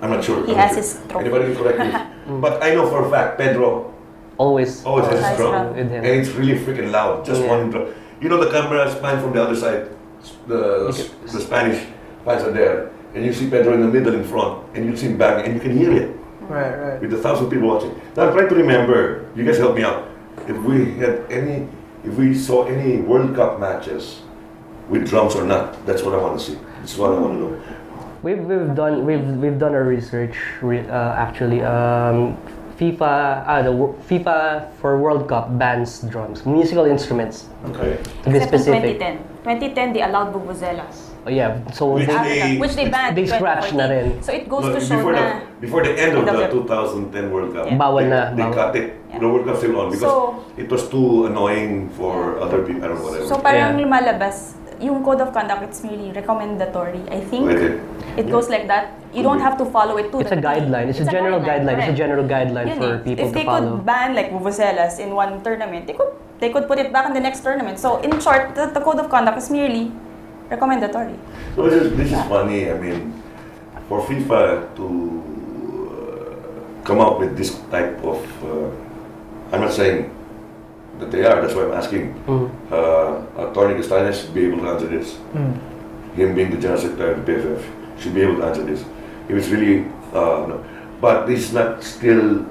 I'm not sure. He has his trophy. Anybody can correct me. But I know for a fact Pedro always has his drum. with him. And it's really freaking loud. Just one drum. You know the camera is pan from the other side. The Spanish fans are there. And you see Pedro in the middle in front. And you see him bang and you can hear it. Right. With 1,000 people watching. Now I'm trying to remember. You guys help me out. If we saw any World Cup matches with drums or not, that's what I want to see. That's what I want to know. We've done our research. Actually, FIFA for World Cup bans drums, musical instruments. Okay. To be Except in specific. 2010 they allowed vuvuzelas. Oh yeah, so Which Which they banned. they scratched na rin. So it goes to show before the end of the 2010 World Cup, bawal na. They cut it. The World Cup still on because it was too annoying for other people. I don't know whatever. So parang lumalabas, yung code of conduct, it's merely recommendatory. I think it goes like that. You don't have to follow it too. It's a guideline. It's a general guideline. It's a general guideline for people to follow. If they could ban like vuvuzelas in one tournament, they could put it back in the next tournament. So in short, the code of conduct is merely recommendatory. So this is funny. I mean, for FIFA to come up with this type of, I'm not saying that they are. That's why I'm asking. Attorney Castanes should be able to answer this. Him being the general secretary of the PFF should be able to answer this. If it's really, no. But this is not still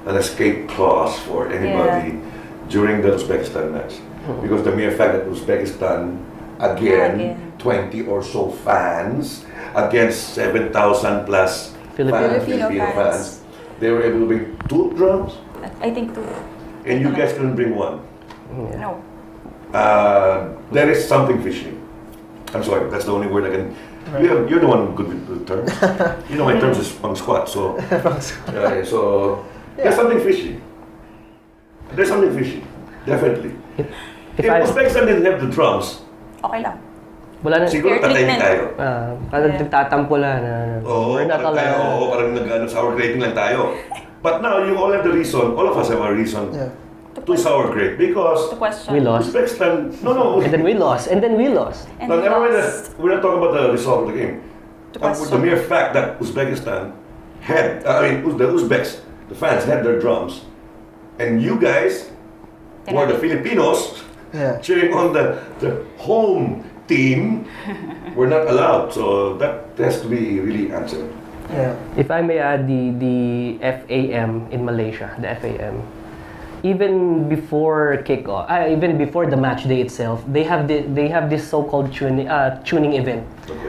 an escape clause for anybody during the Uzbekistan match, because the mere fact that Uzbekistan again 20 or so fans against 7,000 plus Filipino fans, they were able to bring 2 drums. I think 2. And you guys couldn't bring 1. No. There is something fishy. I'm sorry, that's the only word I can. You're the one good with terms. You know my terms is pang squat, so there's something fishy. There's something fishy, definitely. If Uzbekistan didn't have the drums, okay lang. Wala na. Siguro tatay tayo. Parang nagtatampo lang na. We're not allowed. Oo, parang sour grating lang tayo. But now, you all have the reason, all of us have a reason to sour grate because we lost. Uzbekistan, no. And then we lost. And we're we not talking about the result of the game. The mere fact that Uzbekistan had, the Uzbeks, the fans had their drums, and you guys, who are the Filipinos, cheering on the home team, were not allowed. So that has to be really answered. Yeah. If I may add, the FAM in Malaysia, the FAM, even before kickoff, even before the match day itself, they have this so-called tuning event,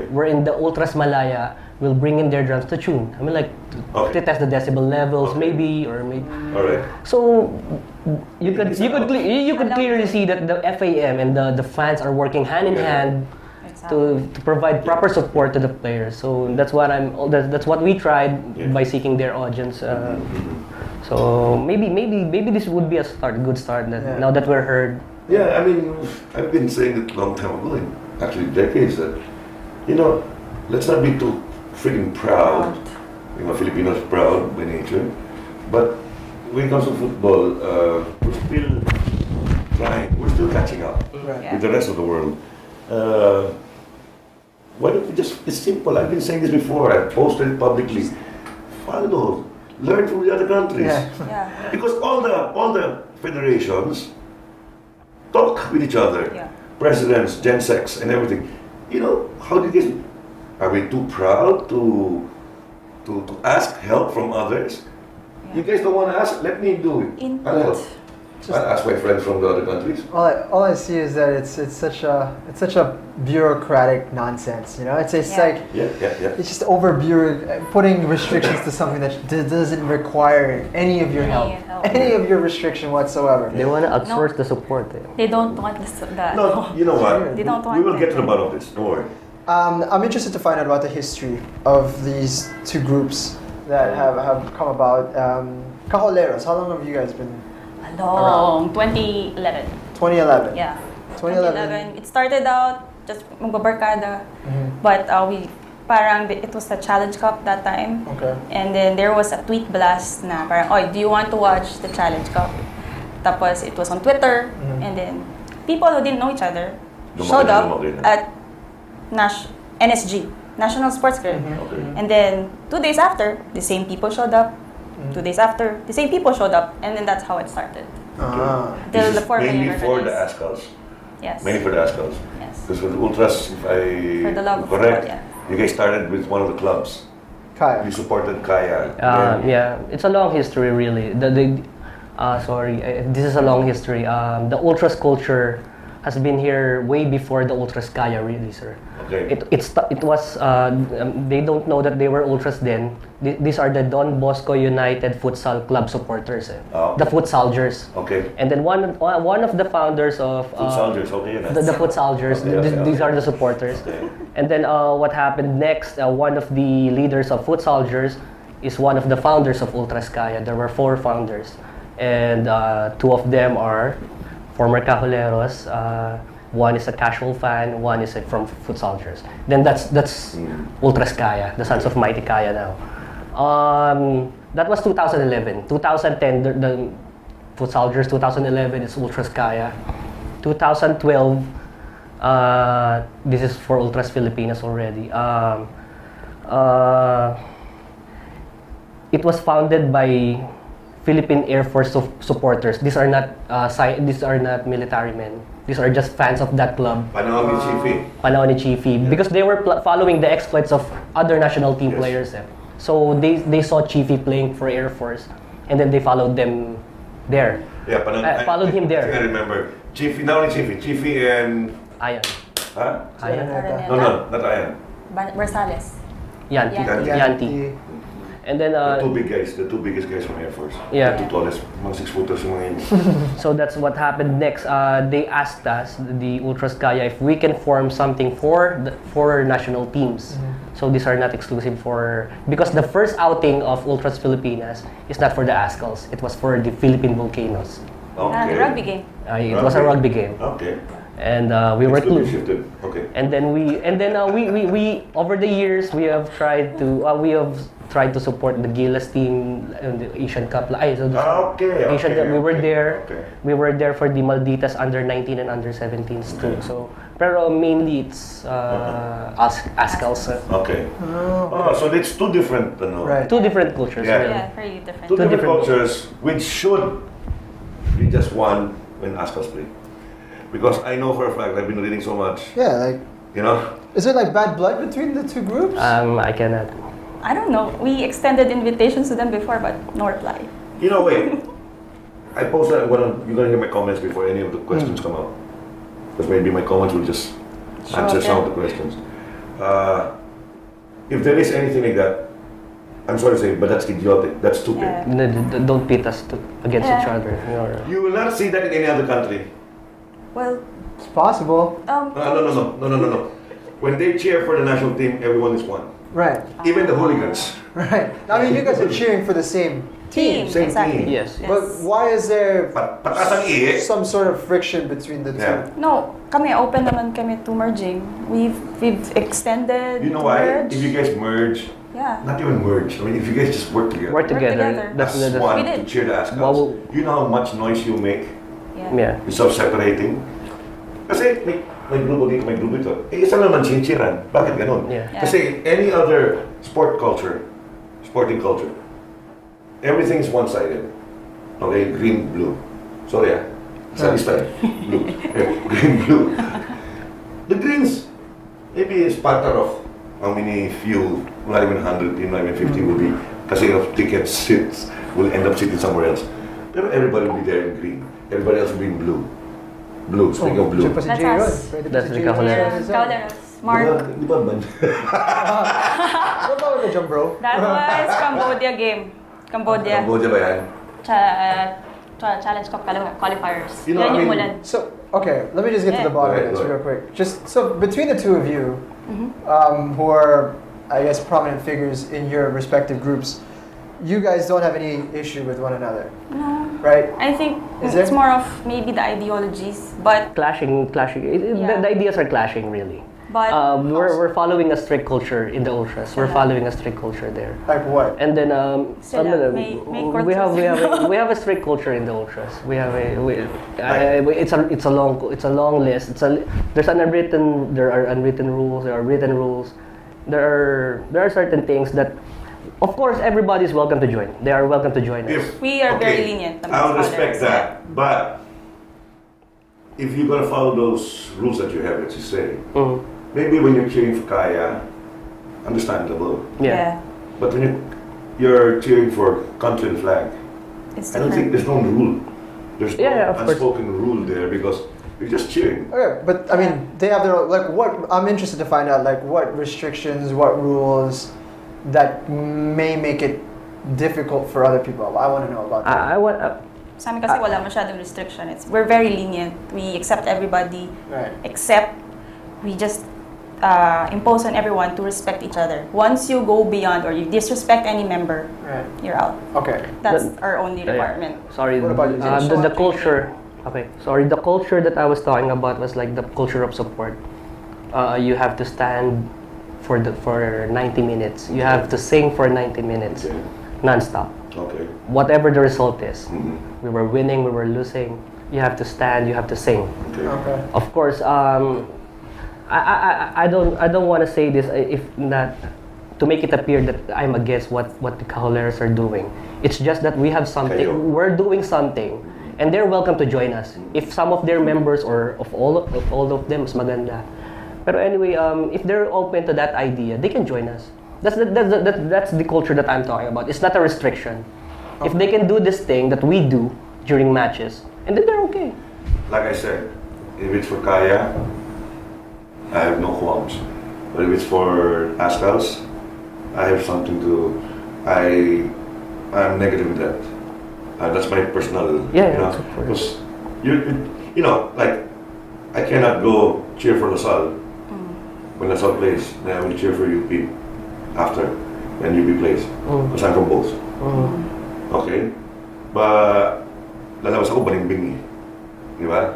wherein the Ultras Malaya will bring in their drums to tune. I mean, like to test the decibel levels, maybe. All right. So you could clearly see that the FAM and the fans are working hand in hand. To provide proper support to the players. So that's what we tried by seeking their audience. So maybe this would be a good start now that we're heard. Yeah, I mean, I've been saying it a long time ago, actually decades, that let's not be too freaking proud. Filipinos proud by nature, but when it comes to football, we're still trying. We're still catching up with the rest of the world. Why don't we just, it's simple, I've been saying this before, I've posted it publicly. Follow, learn from the other countries. Yeah. Because all the federations talk with each other. Presidents, Gen Sex and everything. How do you guys, are we too proud to ask help from others? You guys don't want to ask, let me do it. I'll help. I'll ask my friends from the other countries. All I see is that it's such a bureaucratic nonsense. It's like it's just putting restrictions to something that doesn't require any of your help, any of your restriction whatsoever. They want to outsource the support. They don't want that. No, you know what? They don't want we will get to the bottom of this. Don't worry. I'm interested to find out about the history of these two groups that have come about. Kaholeros, how long have you guys been? Long, 2011. 2011. Yeah. 2011. It started out just magbabarkada, but it was a Challenge Cup that time. Okay. And then there was a tweet blast na parang, do you want to watch the Challenge Cup? Tapos it was on Twitter, and then people who didn't know each other showed up at NSG, National Sports Ground. And then 2 days after, the same people showed up. 2 days after, the same people showed up, and then that's how it started. This is mainly for the ASCALs. Yes. Mainly for the ASCALs. Yes. Because with Ultras, if I'm correct, you guys started with one of the clubs. Kaya. You supported Kaya. Yeah, it's a long history, really. This is a long history. The Ultras culture has been here way before the Ultras Kaya, really, sir. Okay. It was they don't know that they were Ultras then. These are the Don Bosco United Futsal Club supporters, the Futsalgers. Okay. And then one of the founders of Futsalgers, okay, the Futsalgers. These are the supporters. Okay. And then what happened next? One of the leaders of Futsalgers is one of the founders of Ultras Kaya. There were 4 founders, and 2 of them are former Kaholeros. One is a casual fan, one is from Futsalgers. Then that's Ultras Kaya, the Sons of Mighty Kaya now. That was 2011. 2010, the Futsalgers. 2011 is Ultras Kaya. 2012, this is for Ultras Filipinas already. It was founded by Philippine Air Force supporters. These are not military men. These are just fans of that club. Panahon ni Chiefy. Because they were following the exploits of other national team players. So they saw Chiefy playing for Air Force, and then they followed them there. Yeah, followed him there. I think I remember. Chiefy, not only Chiefy and... Ayan. Huh? Ayan. No, not Ayan. Versales. Yanti. And then the two biggest guys from Air Force. Yeah. The 2 tallest, mga 6-footers yung mga yun. So that's what happened next. They asked us, the Ultras Kaya, if we can form something for national teams. So these are not exclusive because the first outing of Ultras Filipinas is not for the ASCALs. It was for the Philippine Volcanoes. Okay. The rugby game. It was a rugby game. Okay. and we were close. Okay. And then we over the years we have tried to support the Gilas team in the Asian Cup. Asian Cup. We were there. Okay. We were there for the Malditas under 19 and under 17s too. So, pero mainly it's Ascals. Okay. So it's two different, Right. Two different cultures. Yeah. Really. Yeah, very different. Two different cultures, which should be just one when Ascals play. Because I know for a fact, I've been reading so much. Yeah, like, You know? is it like bad blood between the two groups? I cannot. I don't know. We extended invitations to them before, but no reply. You know, wait. I posted, you're gonna hear my comments before any of the questions come out. Because maybe my comments will just answer some of the questions. If there is anything like that, I'm sorry to say, but that's idiotic. That's stupid. Yeah. Don't pit us against each other. You will not see that in any other country. Well, It's possible. No. When they cheer for the national team, everyone is one. Right. Even the hooligans. Right. I mean, you guys are cheering for the same team. Same exactly. team. Yes. But why is there Patas ang ihi. some sort of friction between the two? Yeah. no, kami open naman kami to merging. We've extended. You know to why? merge. If you guys merge, Yeah. not even merge. I mean, if you guys just work together. Work together. together. That's That's one We to did. cheer the Ascals. You know how much noise you make? yeah. You self-separating. Kasi may grupo dito, may grupo ito. Isa lang man sinchiran. Bakit ganun? Yeah. Kasi any other sporting culture, everything is one-sided. Okay, green, blue. So yeah, Salista, blue. Green, blue. The greens, maybe it's part of how many few, not even 100, not even 50 will be, kasi of ticket seats will end up sitting somewhere else. Pero everybody will be there in green. Everybody else will be in blue. Blue, speaking of blue. That's That's us. That's the Kaholeros. Kaholeros. Mark. Di ba man? What about the jump, bro? That was Cambodia game. Cambodia. Cambodia ba yan? Challenge Cup qualifiers. You know, Yan I yung mean- ulan. So, okay, let me just get to the bottom of this real quick. Just so between the two of you, who are, I guess, prominent figures in your respective groups, you guys don't have any issue with one another, No. right? I think Is it's there? more of maybe the ideologies, but Clashing. Yeah. The ideas are clashing, really. but We're following a strict culture in the Ultras. We're following a strict culture there. Like what? And then Sila, may we have a strict culture in the Ultras. We have it's a long list. There are unwritten rules. There are written rules. There are certain things that, of course, everybody is welcome to join. They are welcome to join us. we are very lenient. I would respect that, but if you're gonna follow those rules that you have, as you say, maybe when you're cheering for Kaya, understandable. Yeah. But when you're cheering for country and flag, It's I don't think there's no rule. There's no Yeah, of course. unspoken rule there because you're just cheering. Okay, but I mean, they have their like. What I'm interested to find out, like, what restrictions, what rules that may make it difficult for other people. I want to know about that. I want. Sa amin kasi wala masyadong restriction. We're very lenient. We accept everybody, Right. except we just impose on everyone to respect each other. Once you go beyond or you disrespect any member, Right. you're out. Okay. That's our only requirement. Sorry. What about you? The culture? Okay. Sorry. The culture that I was talking about was like the culture of support. You have to stand for 90 minutes. You have to sing for 90 minutes, Okay. non-stop. Okay. Whatever the result is, Mhm. we were winning, we were losing. You have to stand. You have to sing. Okay. Okay. Of course, I don't want to say this if not to make it appear that I'm against what the Kaholeros are doing. It's just that we have something. Kayo. We're doing something, and they're welcome to join us. If some of their members or of all of them is maganda. Pero anyway, if they're open to that idea, they can join us. That's the culture that I'm talking about. It's not a restriction. If they can do this thing that we do during matches, and then they're okay. Like I said, if it's for Kaya, I have no qualms. But if it's for Ascals, I have something to. I'm negative with that. That's my personal. Yeah, you know, it's of course. because you know, like I cannot go cheer for LaSalle when LaSalle plays. Then I will cheer for UP after when UP plays. Because I'm from both. Okay, but lalabas ako balimbing eh. Di ba?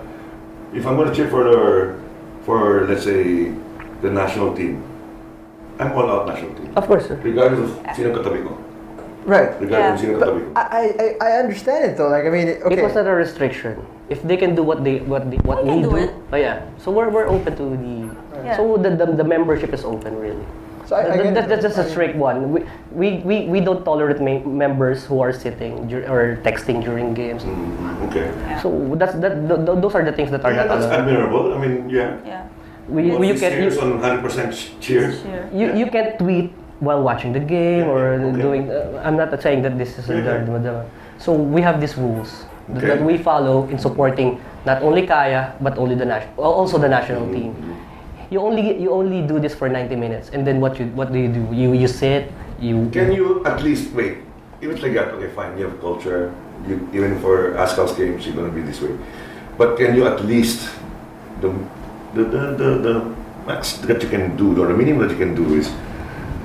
if I'm going to cheer for let's say the national team, I'm all out national team. Of course, sir. Regardless of sino katabi ko. Right. Regardless of sino katabi ko. I understand it though. Like I mean, okay. It was not a restriction. If they can do what we do, oh yeah. So we're open to the. Yeah. So the membership is open really. So that's just a strict one. We don't tolerate members who are sitting or texting during games. Okay. Yeah. So those are the things that are not that's allowed. admirable. I mean, yeah. Yeah. You can on 100% cheers. you can tweet while watching the game or Okay. doing. I'm not saying that this is so we have these rules that we follow in supporting not only Kaya but only also the national team. You only do this for 90 minutes, and then what do you do? You sit. Can you at least wait? If it's like that, okay, fine. You have culture. Even for ASCAL's games, you're gonna be this way. But can you at least the max that you can do, or the minimum that you can do is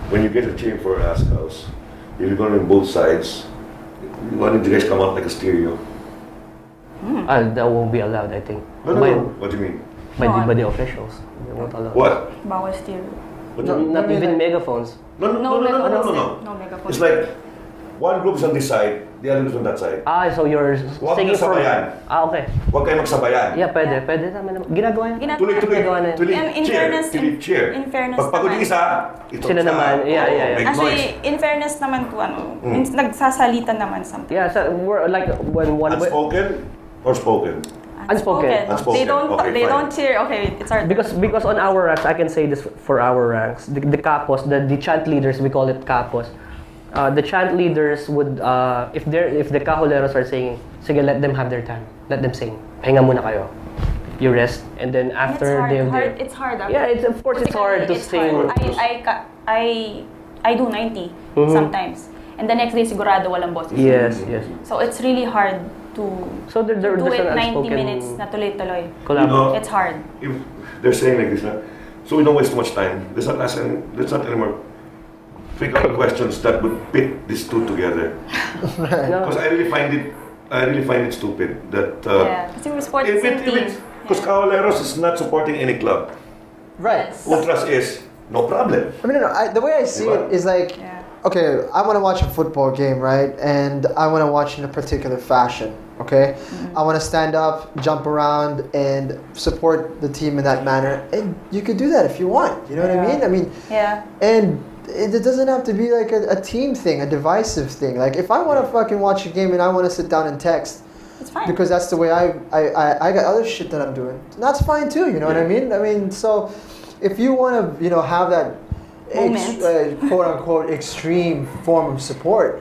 when you get a cheer for ASCAL's, if you're going on both sides, why don't you guys come out like a stereo? That won't be allowed, I think. No. What do you mean? By the officials, they won't allow. What? Bawal stereo. Not even megaphones. No. No megaphones. It's like one group is on this side, the other is on that side. So you're Huwag singing for... magsabayan. Okay. Huwag kayo magsabayan. Yeah, pwede. Tama naman. Ginagawa niya. Tuloy, In fairness, cheer. in fairness Pag pagod naman. yung isa, ito Sila naman, yeah. make Actually, noise. in fairness naman po, nagsasalita naman sometimes. Yeah, so we're like when one... Unspoken or spoken? Unspoken. They don't. Okay, they fine. don't cheer. Okay, it's hard. Because on our ranks, I can say this for our ranks, the kapos, the chant leaders, we call it kapos. The chant leaders would, if the Kaholeros are singing, sige, let them have their time. Let them sing. Pahinga muna kayo. You rest, and then after it's hard. Yeah, of course it's hard to sing. I do 90 sometimes, and the next day sigurado walang boses. Yes. So it's really hard to do it 90 minutes na tuloy-tuloy. It's hard. If they're saying like this, so we don't waste too much time. Let's not anymore figure out questions that would pit these two together. Because I really find it stupid that. Kasi we're supporting the same team. Because Kaholeros is not supporting any club. Right. Ultras is no problem. I mean, the way I see it is like, okay, I want to watch a football game, right? And I want to watch in a particular fashion, okay? I want to stand up, jump around, and support the team in that manner. And you could do that if you want, you know what I mean? I mean, and it doesn't have to be like a team thing, a divisive thing. Like, if I want to fucking watch a game and I want to sit down and text, it's fine. Because that's the way I got other shit that I'm doing. That's fine too, you know what I mean? I mean, so if you want to, have that quote unquote extreme form of support,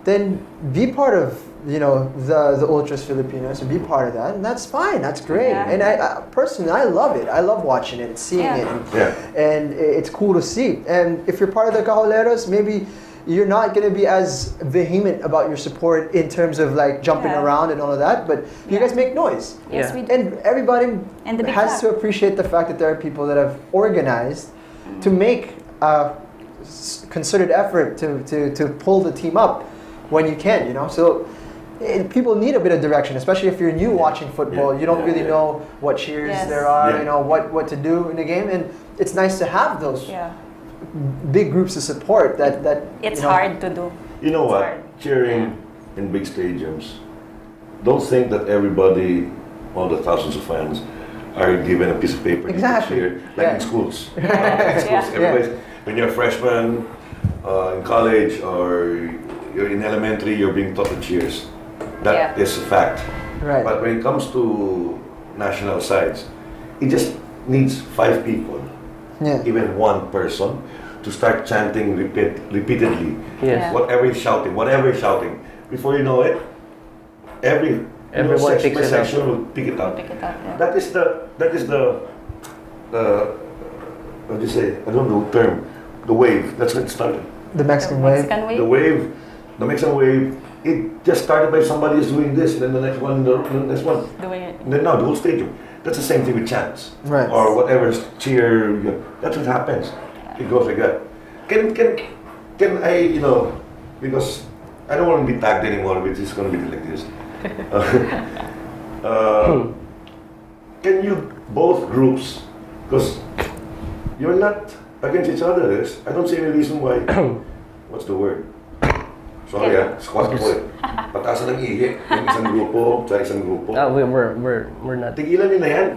then be part of the Ultras Filipinas and be part of that, and that's fine. That's great. And I personally, I love it. I love watching it and seeing it, and it's cool to see. And if you're part of the Kaholeros, maybe you're not going to be as vehement about your support in terms of like jumping around and all of that, but you guys make noise. Yes, we do. And everybody has to appreciate the fact that there are people that have organized to make a concerted effort to pull the team up when you can, So people need a bit of direction, especially if you're new watching football. You don't really know what cheers there are, what to do in the game, and it's nice to have those big groups of support that it's hard to do. You know what? Cheering in big stadiums. Don't think that everybody, all the thousands of fans, are given a piece of paper to cheer, like in schools. When you're a freshman in college or you're in elementary, you're being taught the cheers. That is a fact. Right. But when it comes to national sides, it just needs 5 people, even one person, to start chanting repeatedly. Whatever is shouting. Before you know it, everyone section will pick it up. That is the what do you say? I don't know the term. The wave. That's when it started. The Mexican wave. The Mexican wave. It just started by somebody is doing this, and then the next one, doing it. And then now the whole stadium. That's the same thing with chants, right? Or whatever cheer. That's what happens. It goes like that. Can I, because I don't want to be tagged anymore. It's just going to be like this. can you both groups, because you're not against each other, I don't see any reason why. What's the word? Sorry, squat ko eh. Patasan ng ihi, yung isang grupo, sa isang grupo. We're not. Tigilan nyo na yan.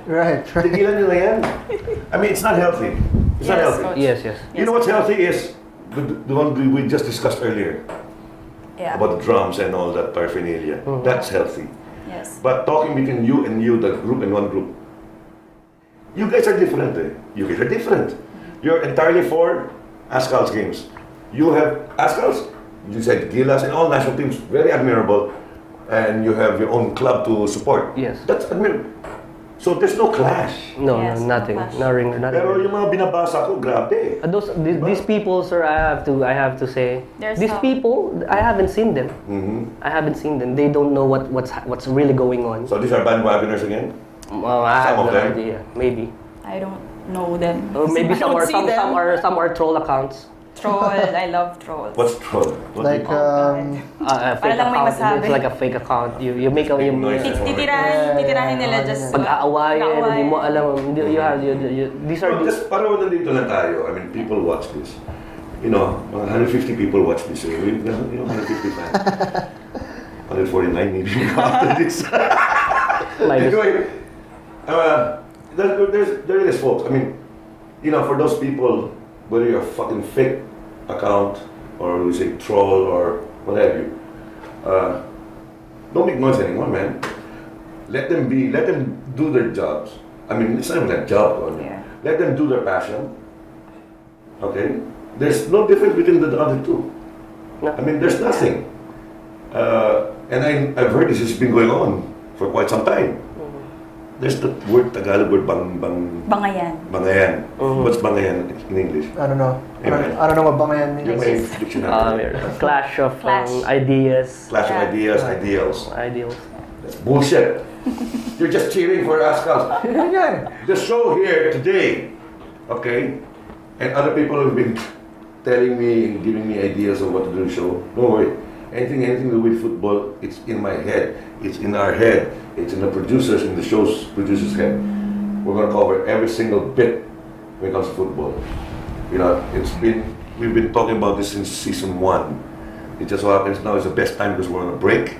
Right. Tigilan nyo na yan. I mean, it's not healthy. It's not healthy. Coach. Yes. You know what's healthy is the one we just discussed earlier. Yeah. About the drums and all that paraphernalia. That's healthy. Yes. But talking between you, the group and one group, you guys are different. You guys are different. You're entirely for Ascal's games. You have Ascal's, you said Gilas and all national teams, very admirable. And you have your own club to support. Yes. That's admirable. So there's no clash. No, Yes, no, no nothing. clash. Nothing. Pero yung mga binabasa ko, grabe. These people, sir, I have to say, There's these some- people, I haven't seen them. Mm-hmm. I haven't seen them. They don't know what's really going on. So these are bandwagoners again? I have Some of no them? idea. Maybe. I don't know them. Or maybe I don't see them. some are troll accounts. Troll. I love trolls. What's troll? What Like, A Para fake lang may account. masabi. It's like a fake account. You make a Noise. Titirahin nila just pag-aawayan, hindi mo alam. These are no, just para nandito lang tayo. I mean, people watch this. You know, mga 150 people watch this. You know, 150 fans. 149 maybe after this. Anyway, there is folks. I mean, you know, for those people, whether you're a fucking fake account or we say troll or what have you, don't make noise anymore, man. Let them do their jobs. I mean, it's not even a job. Yeah. Let them do their passion. Okay? There's no difference between the other two. No. I mean, there's nothing. And I've heard this has been going on for quite some time. There's the word Tagalog word Bangayan. bangayan. What's bangayan in English? I don't know. Anyway. I don't know what bangayan Yung means. may dictionary. clash of ideas. Clash of Yeah. ideas, ideals. Ideals. That's bullshit. You're just cheering for Ascals. The show here today, okay, and other people have been telling me and giving me ideas of what to do in the show. Don't worry. Anything to do with football, it's in my head. It's in our head. It's in the producers, in the show's producer's head. We're going to cover every single bit when it comes to football. You know, we've been talking about this since season 1. It just so happens now is the best time because we're on a break.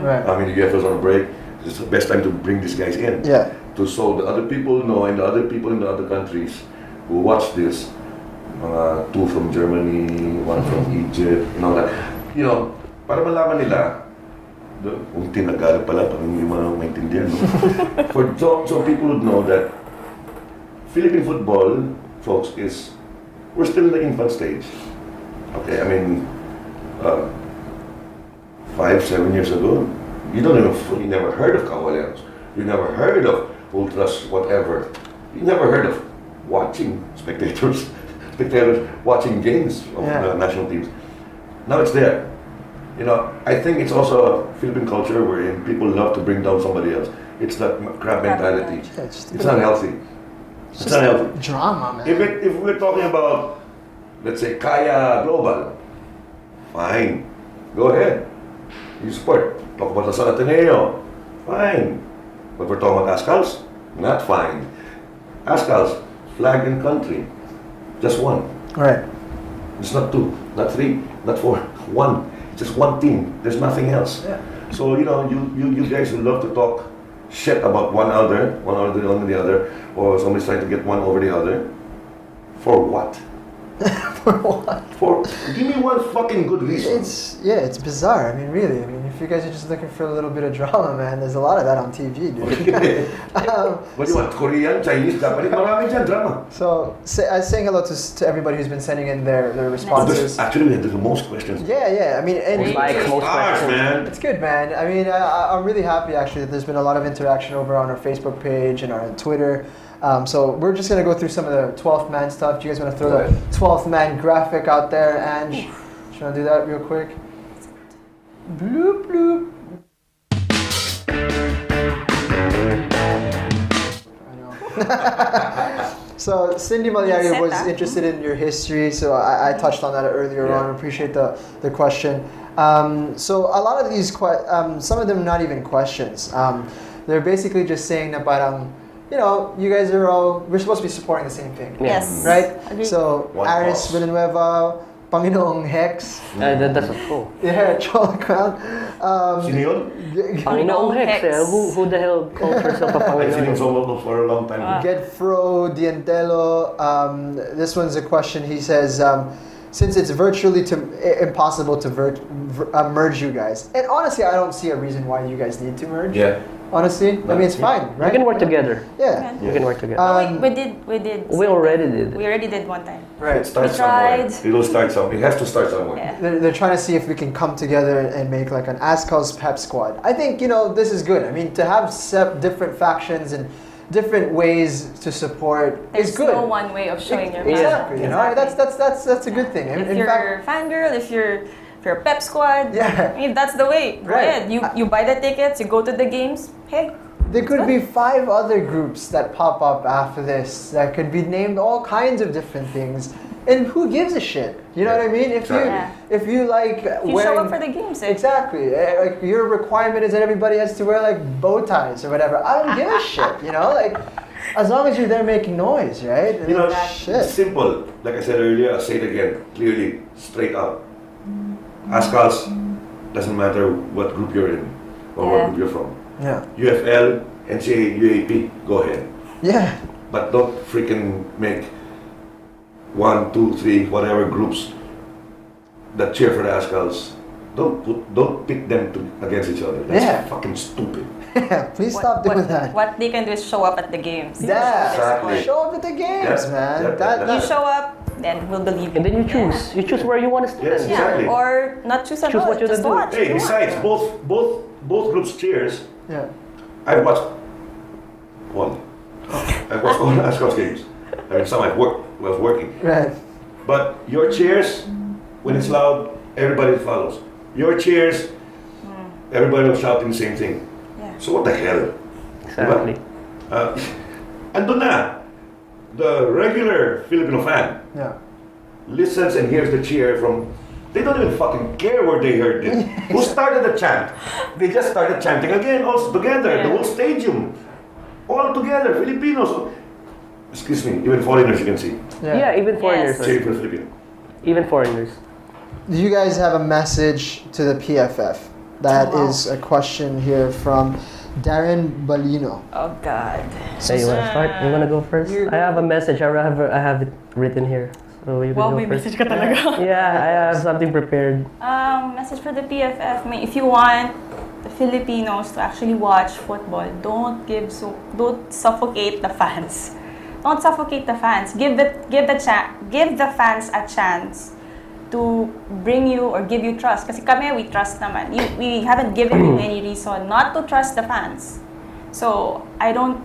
Right. I mean, the UFO's on a break. It's the best time to bring these guys in. Yeah. So the other people know, and the other people in the other countries who watch this, 2 from Germany, 1 from Egypt, and all that. You know, para malaman nila, kung tinagal pala, parang hindi mo maintindihan. No? So people would know that Philippine football, folks, we're still in the infant stage. Okay, I mean, 5-7 years ago, you never heard of Kaholeros. You never heard of Ultras whatever. You never heard of watching spectators watching games of the national teams. Now it's there. You know, I think it's also a Philippine culture wherein people love to bring down somebody else. It's that crab mentality. Yeah, It's not healthy. It's not healthy. Drama, man. If we're talking about, let's say, Kaya Global, fine. Go ahead. You support. Talk about the San Ateneo, fine. But we're talking about Ascals, not fine. Ascals, flag and country, just one. Right. It's not 2, not 3, not 4, 1. It's just one team. There's nothing else. Yeah. So you know, you guys who love to talk shit about one over the other, or somebody's trying to get one over the other. For what? For what? Give me one fucking good reason. It's bizarre. I mean, really. I mean, if you guys are just looking for a little bit of drama, man, there's a lot of that on TV, dude. What do you want? Korean, Chinese, Japanese, marami dyan drama. So, saying hello to everybody who's been sending in their responses. Actually, we had the most questions. Yeah. I mean, and Most questions. Man. it's good, man. I mean, I'm really happy actually that there's been a lot of interaction over on our Facebook page and our Twitter. So we're just gonna go through some of the 12th Man stuff. Do you guys want to throw the 12th Man graphic out there, Ange? Do you want to do that real quick? Bloop bloop. I know. So Cindy Malyari was interested in your history, so I touched on that earlier on. I appreciate the question. So a lot of these, some of them not even questions. they're basically just saying na parang, you know, you guys are all, we're supposed to be supporting the same thing. Yes. Right? Agreed. So, One Aris cause. Villanueva, Panginoong Hex. That's a cool. Yeah, Troll Crown. Sino yun? Panginoong Hex. Hex. Who the hell calls herself a I've seen him Panginoon? for a long time. Get Fro Diantelo. This one's a question. He says, since it's virtually impossible to merge you guys, and honestly, I don't see a reason why you guys need to merge. Yeah. Honestly, I mean, it's fine, We right? can work together. Yeah. We can work together. we did. We already did. We already did one time. Right. It starts We somewhere. tried. It'll start somewhere. It has to start somewhere. Yeah. They're trying to see if we can come together and make like an Ascal's Pep squad. I think, you know, this is good. I mean, to have different factions and different ways to support There's is good. no one way of showing your Exactly. You know, Exactly. that's a good thing. If In you're fact, a fangirl, if you're a pep squad, Yeah. I mean, that's the way. Go Right. ahead. You buy the tickets, you go to the games. Hey, there could be 5 other groups that pop up after this that could be named all kinds of different things. And who gives a shit? You know what I mean? If you like you wearing, show up for the games. exactly, like your requirement is that everybody has to wear like bow ties or whatever. I don't give a shit. You know, like as long as you're there making noise, right? You know, shit. it's simple. Like I said earlier, I'll say it again, clearly, straight up. Ascals, doesn't matter what group you're in or what group you're from. Yeah. UFL, NCAA, UAP, go ahead. Yeah. But don't freaking make 1, 2, 3, whatever groups that cheer for the Ascals. Don't pit them against each other. That's fucking stupid. Please stop doing that. What they can do is show up at the games. Yeah, Exactly. show up at the games, man. You show up, then we'll believe you. And then you choose. You choose where you want to stand. Yes, exactly. Or not choose Choose what you just do. watch. Hey, besides, both groups cheers. Yeah. I've watched one. I've watched all the Ascals games. I mean, some was working. Right. But your cheers, when it's loud, everybody follows. Your cheers, everybody was shouting the same thing. Yeah. So what the hell? Exactly. Andun na, the regular Filipino fan Yeah. listens and hears the cheer from, they don't even fucking care where they heard it. Who started the chant? They just started chanting again, all together, the whole stadium. All together, Filipinos. Excuse me, even foreigners you can see. Yeah, even foreigners. Yes. Cheering for Filipino. Even foreigners. Do you guys have a message to the PFF? That is a question here from Darren Balino. Oh God. Hey, you wanna start? You wanna go first? I have a message. I have it written here. So you can Wow, go may first. message ka talaga. Yeah, I have something prepared. Message for the PFF. If you want the Filipinos to actually watch football, don't suffocate the fans. Don't suffocate the fans. Give the fans a chance to bring you or give you trust. Kasi kami, we trust naman. We haven't given you any reason not to trust the fans. So, I don't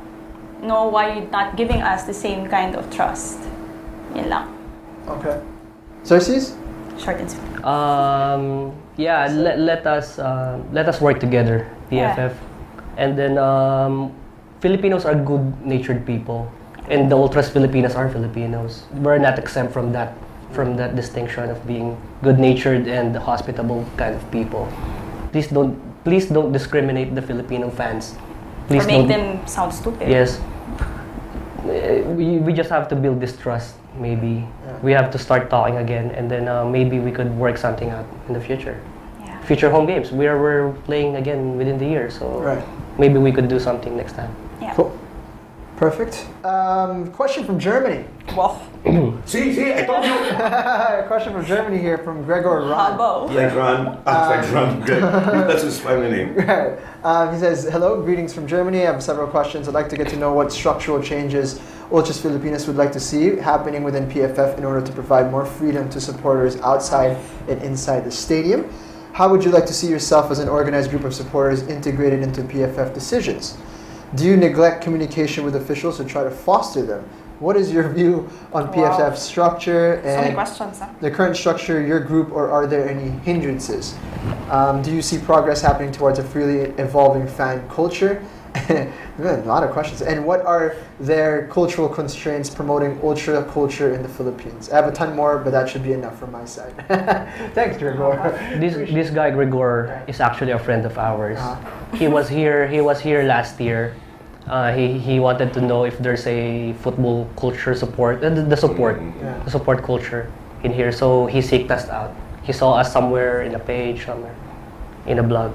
know why you're not giving us the same kind of trust. Yun lang. Okay. Xerxes? Short and sweet. Yeah, let us work together, PFF. And then Filipinos are good-natured people, and the Ultras Filipinas are Filipinos. We're not exempt from that distinction of being good-natured and hospitable kind of people. Please don't discriminate the Filipino fans. Please or make don't, them sound stupid. Yes. We just have to build this trust. Maybe we have to start talking again, and then maybe we could work something out in the future. Yeah. Future home games. We're playing again within the year, so maybe we could do something next time. Yeah. Cool. Perfect. Question from Germany. Wow. See, I told you. Question from Germany here from Gregor Ron. Thanks, Ron. Thanks, Ron. Good. That's his family name. Right. He says, hello, greetings from Germany. I have several questions. I'd like to get to know what structural changes Ultras Filipinas would like to see happening within PFF in order to provide more freedom to supporters outside and inside the stadium. How would you like to see yourself as an organized group of supporters integrated into PFF decisions? Do you neglect communication with officials to try to foster them? What is your view on PFF structure So many and questions, huh? the current structure, your group, or are there any hindrances? Do you see progress happening towards a freely evolving fan culture? Man, a lot of questions. And what are their cultural constraints promoting ultra culture in the Philippines? I have a ton more, but that should be enough from my side. Thanks, Gregor. This guy Gregor is actually a friend of ours. He was here last year. He wanted to know if there's a football culture support, the support culture in here. So he seeked us out. He saw us somewhere in a page, somewhere in a blog,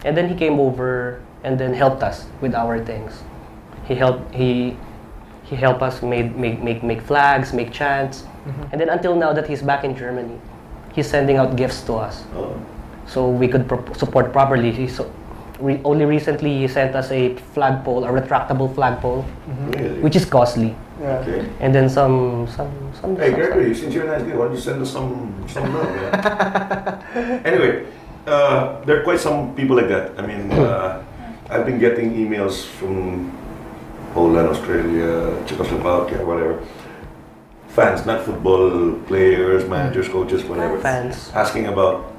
and then he came over and then helped us with our things. He helped us make flags, make chants, and then until now that he's back in Germany, he's sending out gifts to us, so we could support properly. Only recently he sent us a flagpole, a retractable flagpole, which is costly. Yeah. Okay. And then some. Hey, Gregory, since you're a nice guy, why don't you send us some love? Yeah? Anyway, there are quite some people like that. I mean, I've been getting emails from Poland, Australia, Czechoslovakia, whatever. Fans, not football players, managers, coaches, whatever. Fans. Asking about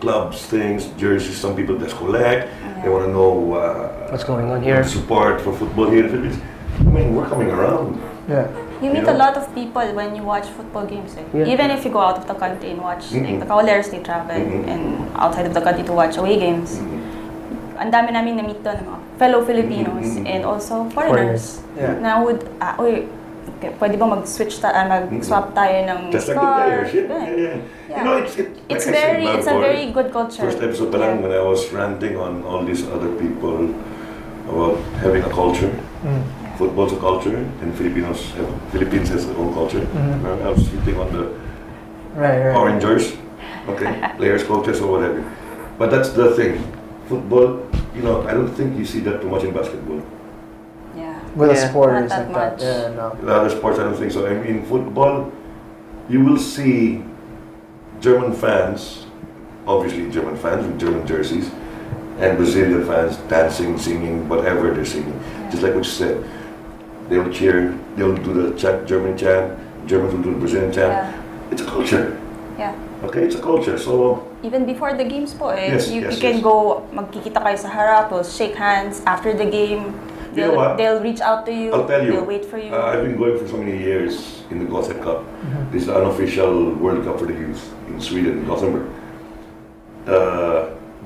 clubs, things, jerseys. Some people just collect. They want to know what's going on here. Support for football here in the Philippines. I mean, we're coming around. Yeah. You meet a lot of people when you watch football games. Yeah. Even if you go out of the country and watch, like the Kaholeros, they travel and outside of the country to watch away games. Ang dami namin na-meet doon, mga fellow Filipinos and also foreigners. Yeah. Na would, pwede ba mag-switch mag-swap tayo ng Just like the players, yeah. You know, it's a very good culture. First episode pa lang when I was ranting on all these other people about having a culture. Football's a culture, and Philippines has their own culture. I was hitting on the Orangers, okay, players, coaches, or whatever. But that's the thing. Football, you know, I don't think you see that too much in basketball. Yeah. With a sport Not is that like much. that. Yeah, no. In other sports, I don't think so. I mean, football, you will see German fans, obviously German fans with German jerseys, and Brazilian fans dancing, singing, whatever they're singing. Just like what you said. They'll cheer, they'll do the German chant, Germans will do the Brazilian chant. Yeah. It's a culture. Yeah. Okay, it's a culture. So even before the games po, you yes. can go, magkikita kayo sa harap, will shake hands after the game. You know what? They'll reach out to you. I'll tell you. They'll wait for you. I've been going for so many years in the Gotham Cup. This is the unofficial World Cup for the youth in Sweden, Gothenburg.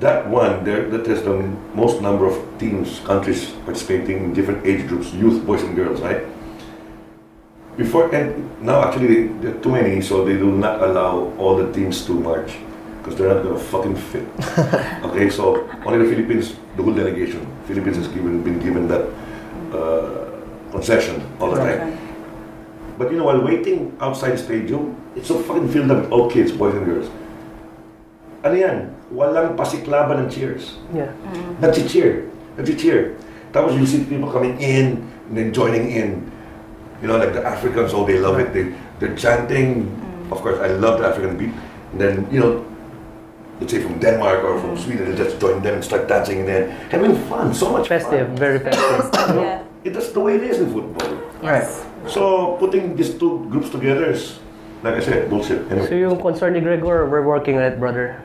That one, that has the most number of teams, countries participating in different age groups, youth, boys and girls, right? Before, and now actually there are too many, so they do not allow all the teams to march because they're not gonna fucking fit. Okay, so only the Philippines, the whole delegation, Philippines has been given that concession all the time. But you know, while waiting outside the stadium, it's so fucking filled up with all kids, boys and girls. Ano yan? Walang pasiklaban ng cheers. Yeah. Nag-cheer. Tapos you see people coming in and then joining in. You know, like the Africans, they love it. They're chanting. Of course, I love the African beat. And then, you know, let's say from Denmark or from Sweden, they just join them and start dancing and then having fun. So much Festive, fun. very festive. You know, that's the way it is in football. Right. So putting these two groups together is, like I said, bullshit. Anyway. So yung concern ni Gregor, we're working on it, brother.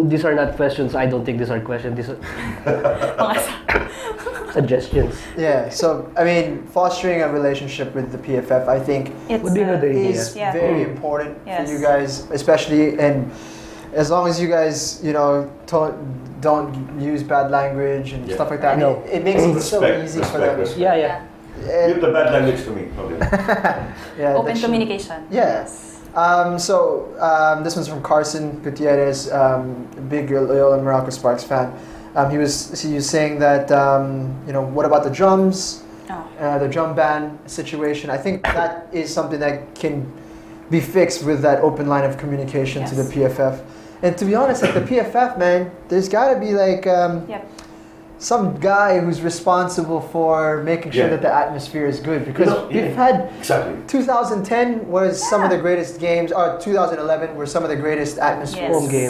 These are not questions. I don't think these are questions. These are suggestions. Yeah, so I mean, fostering a relationship with the PFF, I think, would be a good idea. is very important Yes. for you guys, especially, and as long as you guys, you know, don't use bad language and stuff like that. No. It makes it so easy for them. Respect. Yeah. Give the bad language to me. Okay. Yeah, Open that should- communication. Yes. This one's from Carson Gutierrez, big Loyola Morocco Sparks fan. He was saying that you know, what about the drums, the drum band situation? I think that is something that can be fixed with that open line of communication to the PFF. And to be honest, like the PFF, man, there's got to be like some guy who's responsible for making sure that the atmosphere is good, because we've had 2010 was some of the greatest games, or 2011 were some of the greatest atmospheres Home games,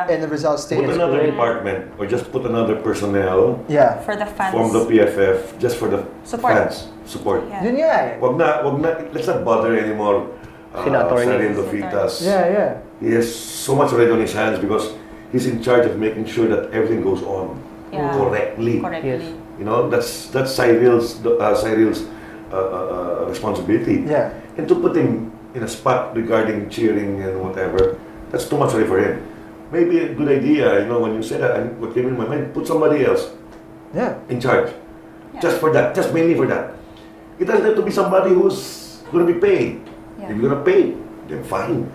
in the Rizal Stadium. Put another department, or just put another personnel For the fans. from the PFF, just for the Support. fans. Support. Yun nga eh. Wag na, let's not bother anymore. Sarin Lofitas. Yeah. He has so much already on his hands because he's in charge of making sure that everything goes on. correctly. Correctly. Yes. You know, that's Cyril's responsibility. Yeah. And to put him in a spot regarding cheering and whatever, that's too much for him. Maybe a good idea, you know, when you said that, and what came in my mind, put somebody else in charge. Yeah. Just for that, just mainly for that. It doesn't have to be somebody who's going to be paid. Yeah. If you're going to pay, then fine.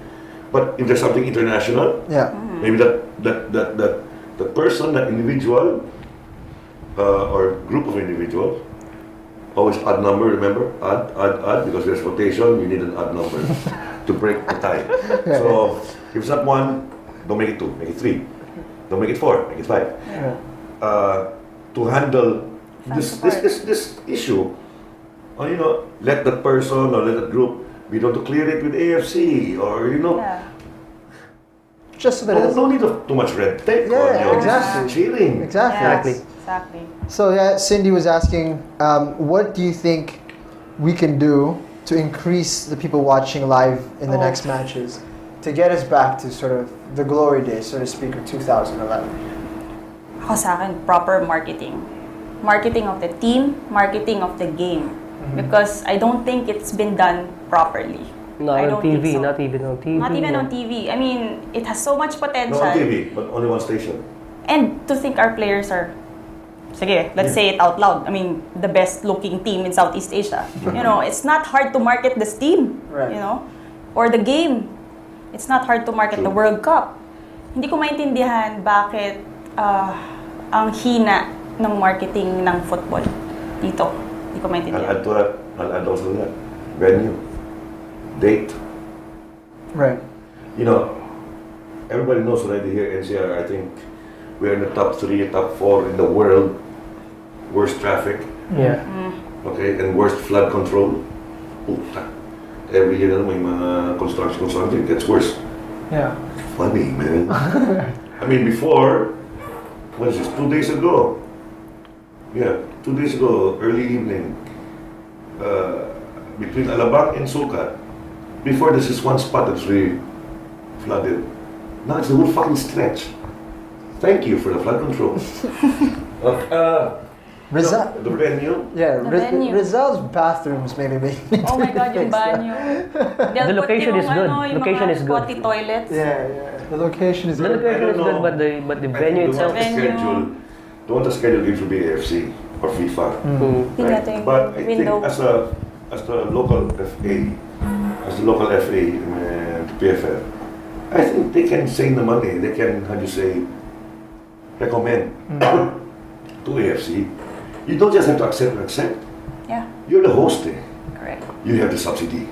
But if there's something international, maybe that person, that individual, or group of individuals, always odd number, remember? Odd, because there's rotation, you need an odd number to break the tie. So, if it's not 1, don't make it 2, make it 3. Don't make it 4, make it 5. To handle this issue, or, you know, let that person or let that group be able to clear it with AFC, or, you know, just so that no need of too much red tape. Exactly. Cheating. Exactly. So Cindy was asking, what do you think we can do to increase the people watching live in the next matches to get us back to sort of the glory days, so to speak, of 2011? Ako sa akin, proper marketing. Marketing of the team, marketing of the game. Because I don't think it's been done properly. Not on TV, not even on TV. Not even on TV. I mean, it has so much potential. No on TV, but only one station. And to think our players are, sige, let's say it out loud. I mean, the best looking team in Southeast Asia. You know, it's not hard to market this team. You know, or the game. It's not hard to market the World Cup. Hindi ko maintindihan bakit ang hina ng marketing ng football dito. Hindi ko maintindihan. I'll add also that. Venue. Date. Right. You know, everybody knows already here NCR, I think we're in the top 3, top 4 in the world. Worst traffic. Yeah. Okay, and worst flood control. Puta. Every year may mga construction it gets worse. Yeah. Funny, man. I mean, before, what is this, 2 days ago? Yeah, 2 days ago, early evening, between Alabang and Sukat, before there's this one spot that's really flooded. Now it's the whole fucking stretch. Thank you for the flood control. Rizal. The venue? Yeah, The venue. Rizal's bathrooms maybe make Oh my God, yung banyo. The location is good. Yung Location mga is good. potty toilets. Yeah. The location is The location is good, but the venue itself. Venue. Don't want to schedule games for the AFC or FIFA. Right? But I think as the local FA, as the local FA and PFL, I think they can save the money. They can, how do you say, recommend to AFC. You don't just have to accept. Yeah. You're the host eh. Correct. You have the subsidy.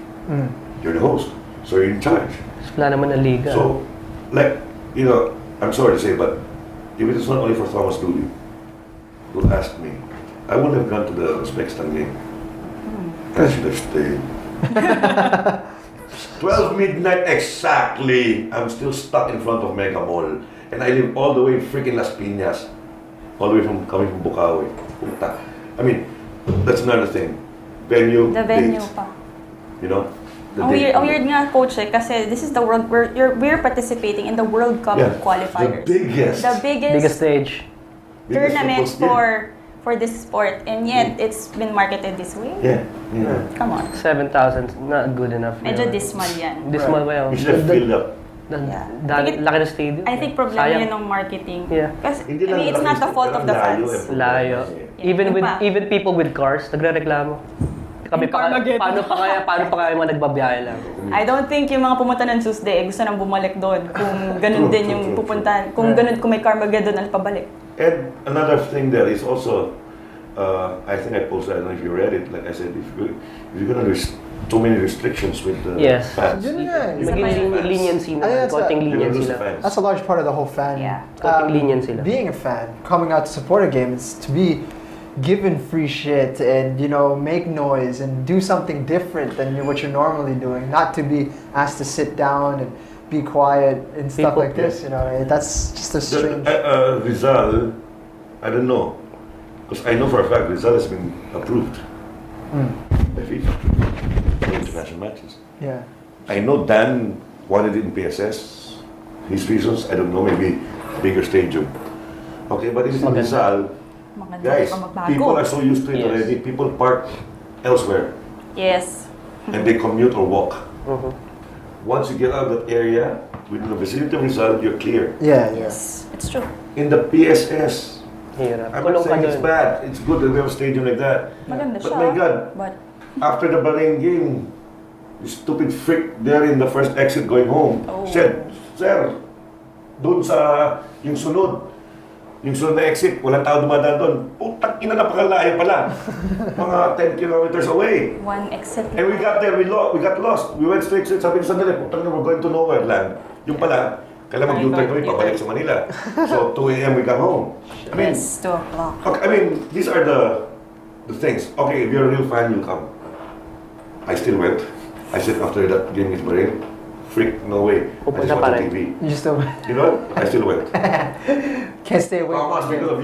You're the host. So you're in charge. Wala naman ang liga. So, like, you know, I'm sorry to say, but if it is not only for Thomas Dooley, who asked me, I wouldn't have gone to the Uzbekistan game. I should have stayed. 12 midnight exactly. I'm still stuck in front of Mega Mall. And I live all the way in freaking Las Piñas. All the way coming from Bukawi. Puta. I mean, that's another thing. Venue, The venue date. pa. You know? The Ang date. weird nga, coach, kasi this is the world, we're participating in the World Cup qualifiers. The biggest stage. Tournament for this sport, and yet it's been marketed this way. Yeah. Come on. 7,000, not good enough. Medyo dismal yan. Dismal ba yun? You should have filled up. Laki ng stadium. I think problema yun ng marketing. Yeah. Kasi, I mean, it's not the fault of the fans. Layo. Even people with cars, nagre-reklamo. Kami paano pa kaya mga nagbabiyahe lang? I don't think yung mga pumunta ng Tuesday gusto nang bumalik doon. Kung ganun din yung pupuntahan. Kung ganun, kung may Carmageddon, ano pabalik. And another thing there is also, I think I posted, I don't know if you read it, like I said, if you're gonna there's too many restrictions with the fans. Maging leniency na, konting leniency lang. That's a large part of the whole fan. Konting leniency lang. Being a fan, coming out to support a game, is to be given free shit and, you know, make noise and do something different than what you're normally doing. Not to be asked to sit down and be quiet and stuff like this, you know. That's just a strange... Rizal, I don't know. Because I know for a fact Rizal has been approved by FIFA for international matches. Yeah. I know Dan wanted it in PSS. His reasons, I don't know, maybe bigger stadium. Okay, but in Maganda. Rizal, Maganda guys, pa magbago. people are so used to it Yes. already. People park elsewhere Yes. and they commute or walk. Mhm. Once you get out of that area, within the vicinity of Rizal, you're clear. Yeah, Yes. It's true. In the PSS, Hirap. I'm Kulong not ka saying it's dun. bad. It's good that we have a stadium like that. Maganda But siya. my God, But, after the Bahrain game, the stupid freak there in the first exit going home Oh. said, Sir, doon sa yung sunod na exit, walang tao dumadaan doon. Putang ina, napakalayo pala. Mga 10 kilometers away. one exit. And we got there, we got lost. We went straight, sabi ko sandali, putang ina, we're going to nowhere land. Yung pala, kailangan mag-U-turn kami, pabalik sa Manila. So 2 a.m. we got home. I mean, Yes, 2 o'clock. okay, I mean, these are the things. Okay, if you're a real fan, you'll come. I still went. I said after that game with Bahrain, freak, no way. I Pupunta just pa watched rin. TV. You still You know, I still went. can't stay away How from much the because game. of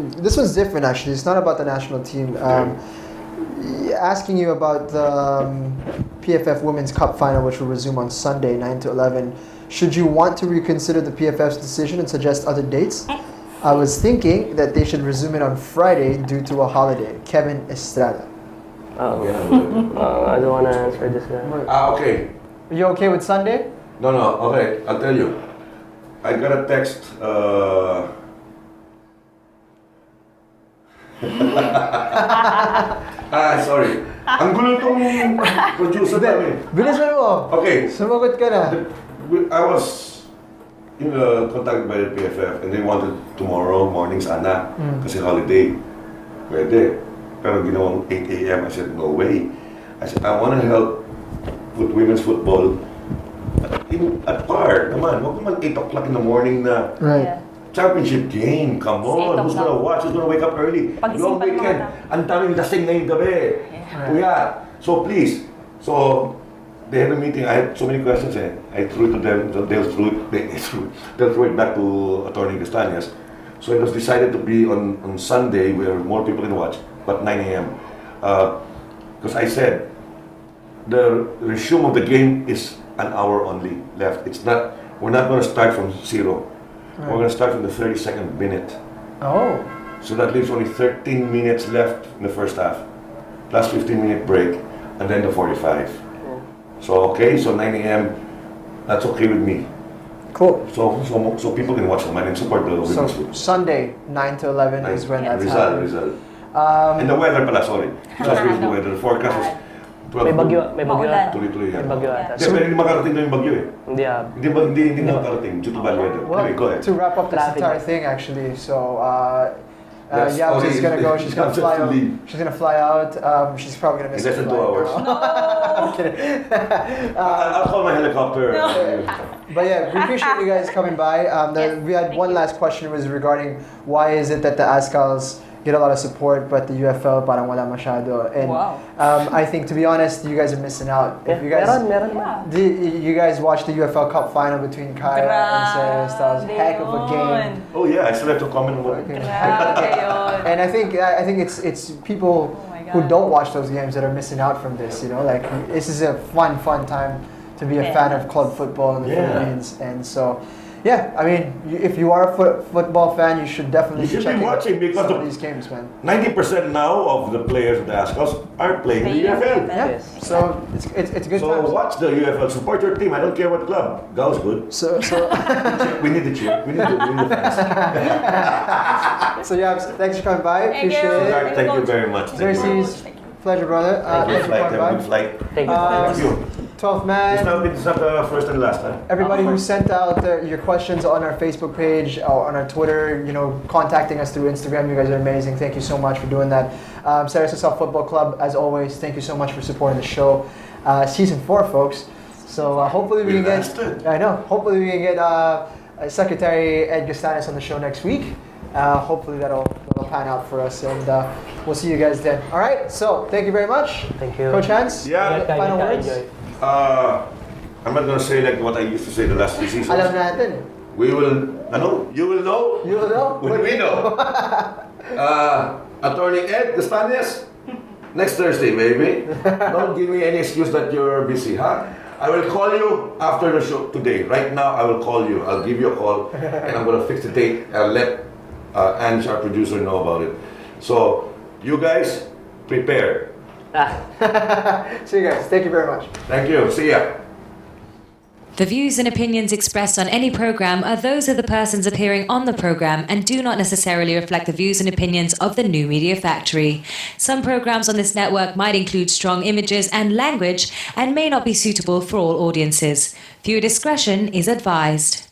you? This one's different actually. It's not about the national team. Asking you about the PFF Women's Cup final, which will resume on Sunday, 9 to 11. Should you want to reconsider the PFF's decision and suggest other dates? I was thinking that they should resume it on Friday due to a holiday. Kevin Estrada. Oh. I don't wanna answer this guy. Okay. Are you okay with Sunday? No, okay, I'll tell you. I got a text, sorry. Ang gulo tong producer namin. Bilisan mo. Okay, Sumagot ka na. I was contacted by the PFF and they wanted tomorrow morning sana kasi holiday. Pwede. Pero ginawang 8 a.m. I said, no way. I said, I want to help with women's football at par naman. Huwag naman 8 o'clock in the morning na Right. championship game. Come on. Who's gonna watch? Who's gonna wake up early? Long weekend. Ang daming lasing ngayong gabi. Kuya. So please. So they had a meeting. I had so many questions. I threw it to them. They'll throw it back to Attorney Castañas. So it was decided to be on Sunday where more people can watch, but 9 a.m. Because I said the resume of the game is an hour only left. We're not going to start from zero. Right. We're going to start from the 32nd minute. Oh. So that leaves only 13 minutes left in the first half, plus 15-minute break, and then the 45. So 9 a.m. That's okay with me. Cool. So people can watch them and support the women's So football. Sunday, 9 to 11 is when that's happening. Rizal. And the weather pala, sorry. Just with the weather. The forecast was 12. May bagyo Maulan. Tuloy-tuloy yan. May bagyo ata. Hindi, pero hindi makarating na yung bagyo eh. Hindi Hindi makarating due to bad weather. Well, Anyway, go ahead. to wrap up this Traffic. entire thing, actually, so Yes. Yabs Okay, is gonna go. She's gonna Yabs fly has to out. leave. She's gonna fly out. She's probably gonna miss In less the than 2 flight. hours. I'm kidding. I'll call my helicopter. But yeah, we appreciate you guys coming by. We had one last question was regarding why is it that the ASCALs get a lot of support, but the UFL parang wala masyado. And Wow. I think, to be honest, you guys are missing out. If you guys, meron. you guys watched the UFL Cup final between Kaya and Ceres. That was a heck of a game. Oh yeah, I still have to comment on what. Grabe yun. And I think it's people who don't watch those games that are missing out from this. You know, like this is a fun time to be a fan of club football in the Philippines. And so, yeah, I mean, if you are a football fan, you should definitely You should be check watching because some of of these games, man. 90% now of the players of the ASCALs are playing the UFL. Yeah, so it's good So times. watch the UFL, support your team. I don't care what club. Gao's good. So We need the cheer. We need the fans. so yeah, thanks for coming by. Thank you. Appreciate it. Thank you very much. Xerxes, pleasure, brother. Good Thanks for flight. coming Have a by. good flight. Thank you. Thank you. 12th Man. It's not the first and last time. Everybody who sent out your questions on our Facebook page or on our Twitter, contacting us through Instagram, you guys are amazing. Thank you so much for doing that. Sarasota South Football Club, as always, thank you so much for supporting the show. Season 4, folks. So hopefully we can get. I know. Hopefully we can get Secretary Ed Gastanis on the show next week. Hopefully that'll pan out for us, and we'll see you guys then. All right. So thank you very much. Thank you. Coach Hans. Yeah. Final words. I'm not gonna say like what I used to say the last 3 seasons. Alam natin. We will. You will know. You will know. When we know. Attorney Ed Castañas, next Thursday, baby. Don't give me any excuse that you're busy, huh? I will call you after the show today. Right now, I will call you. I'll give you a call, and I'm going to fix the date. I'll let Ange, our producer, know about it. So, you guys, prepare. See you guys. Thank you very much. Thank you. See ya. The views and opinions expressed on any program are those of the persons appearing on the program and do not necessarily reflect the views and opinions of the New Media Factory. Some programs on this network might include strong images and language and may not be suitable for all audiences. Viewer discretion is advised.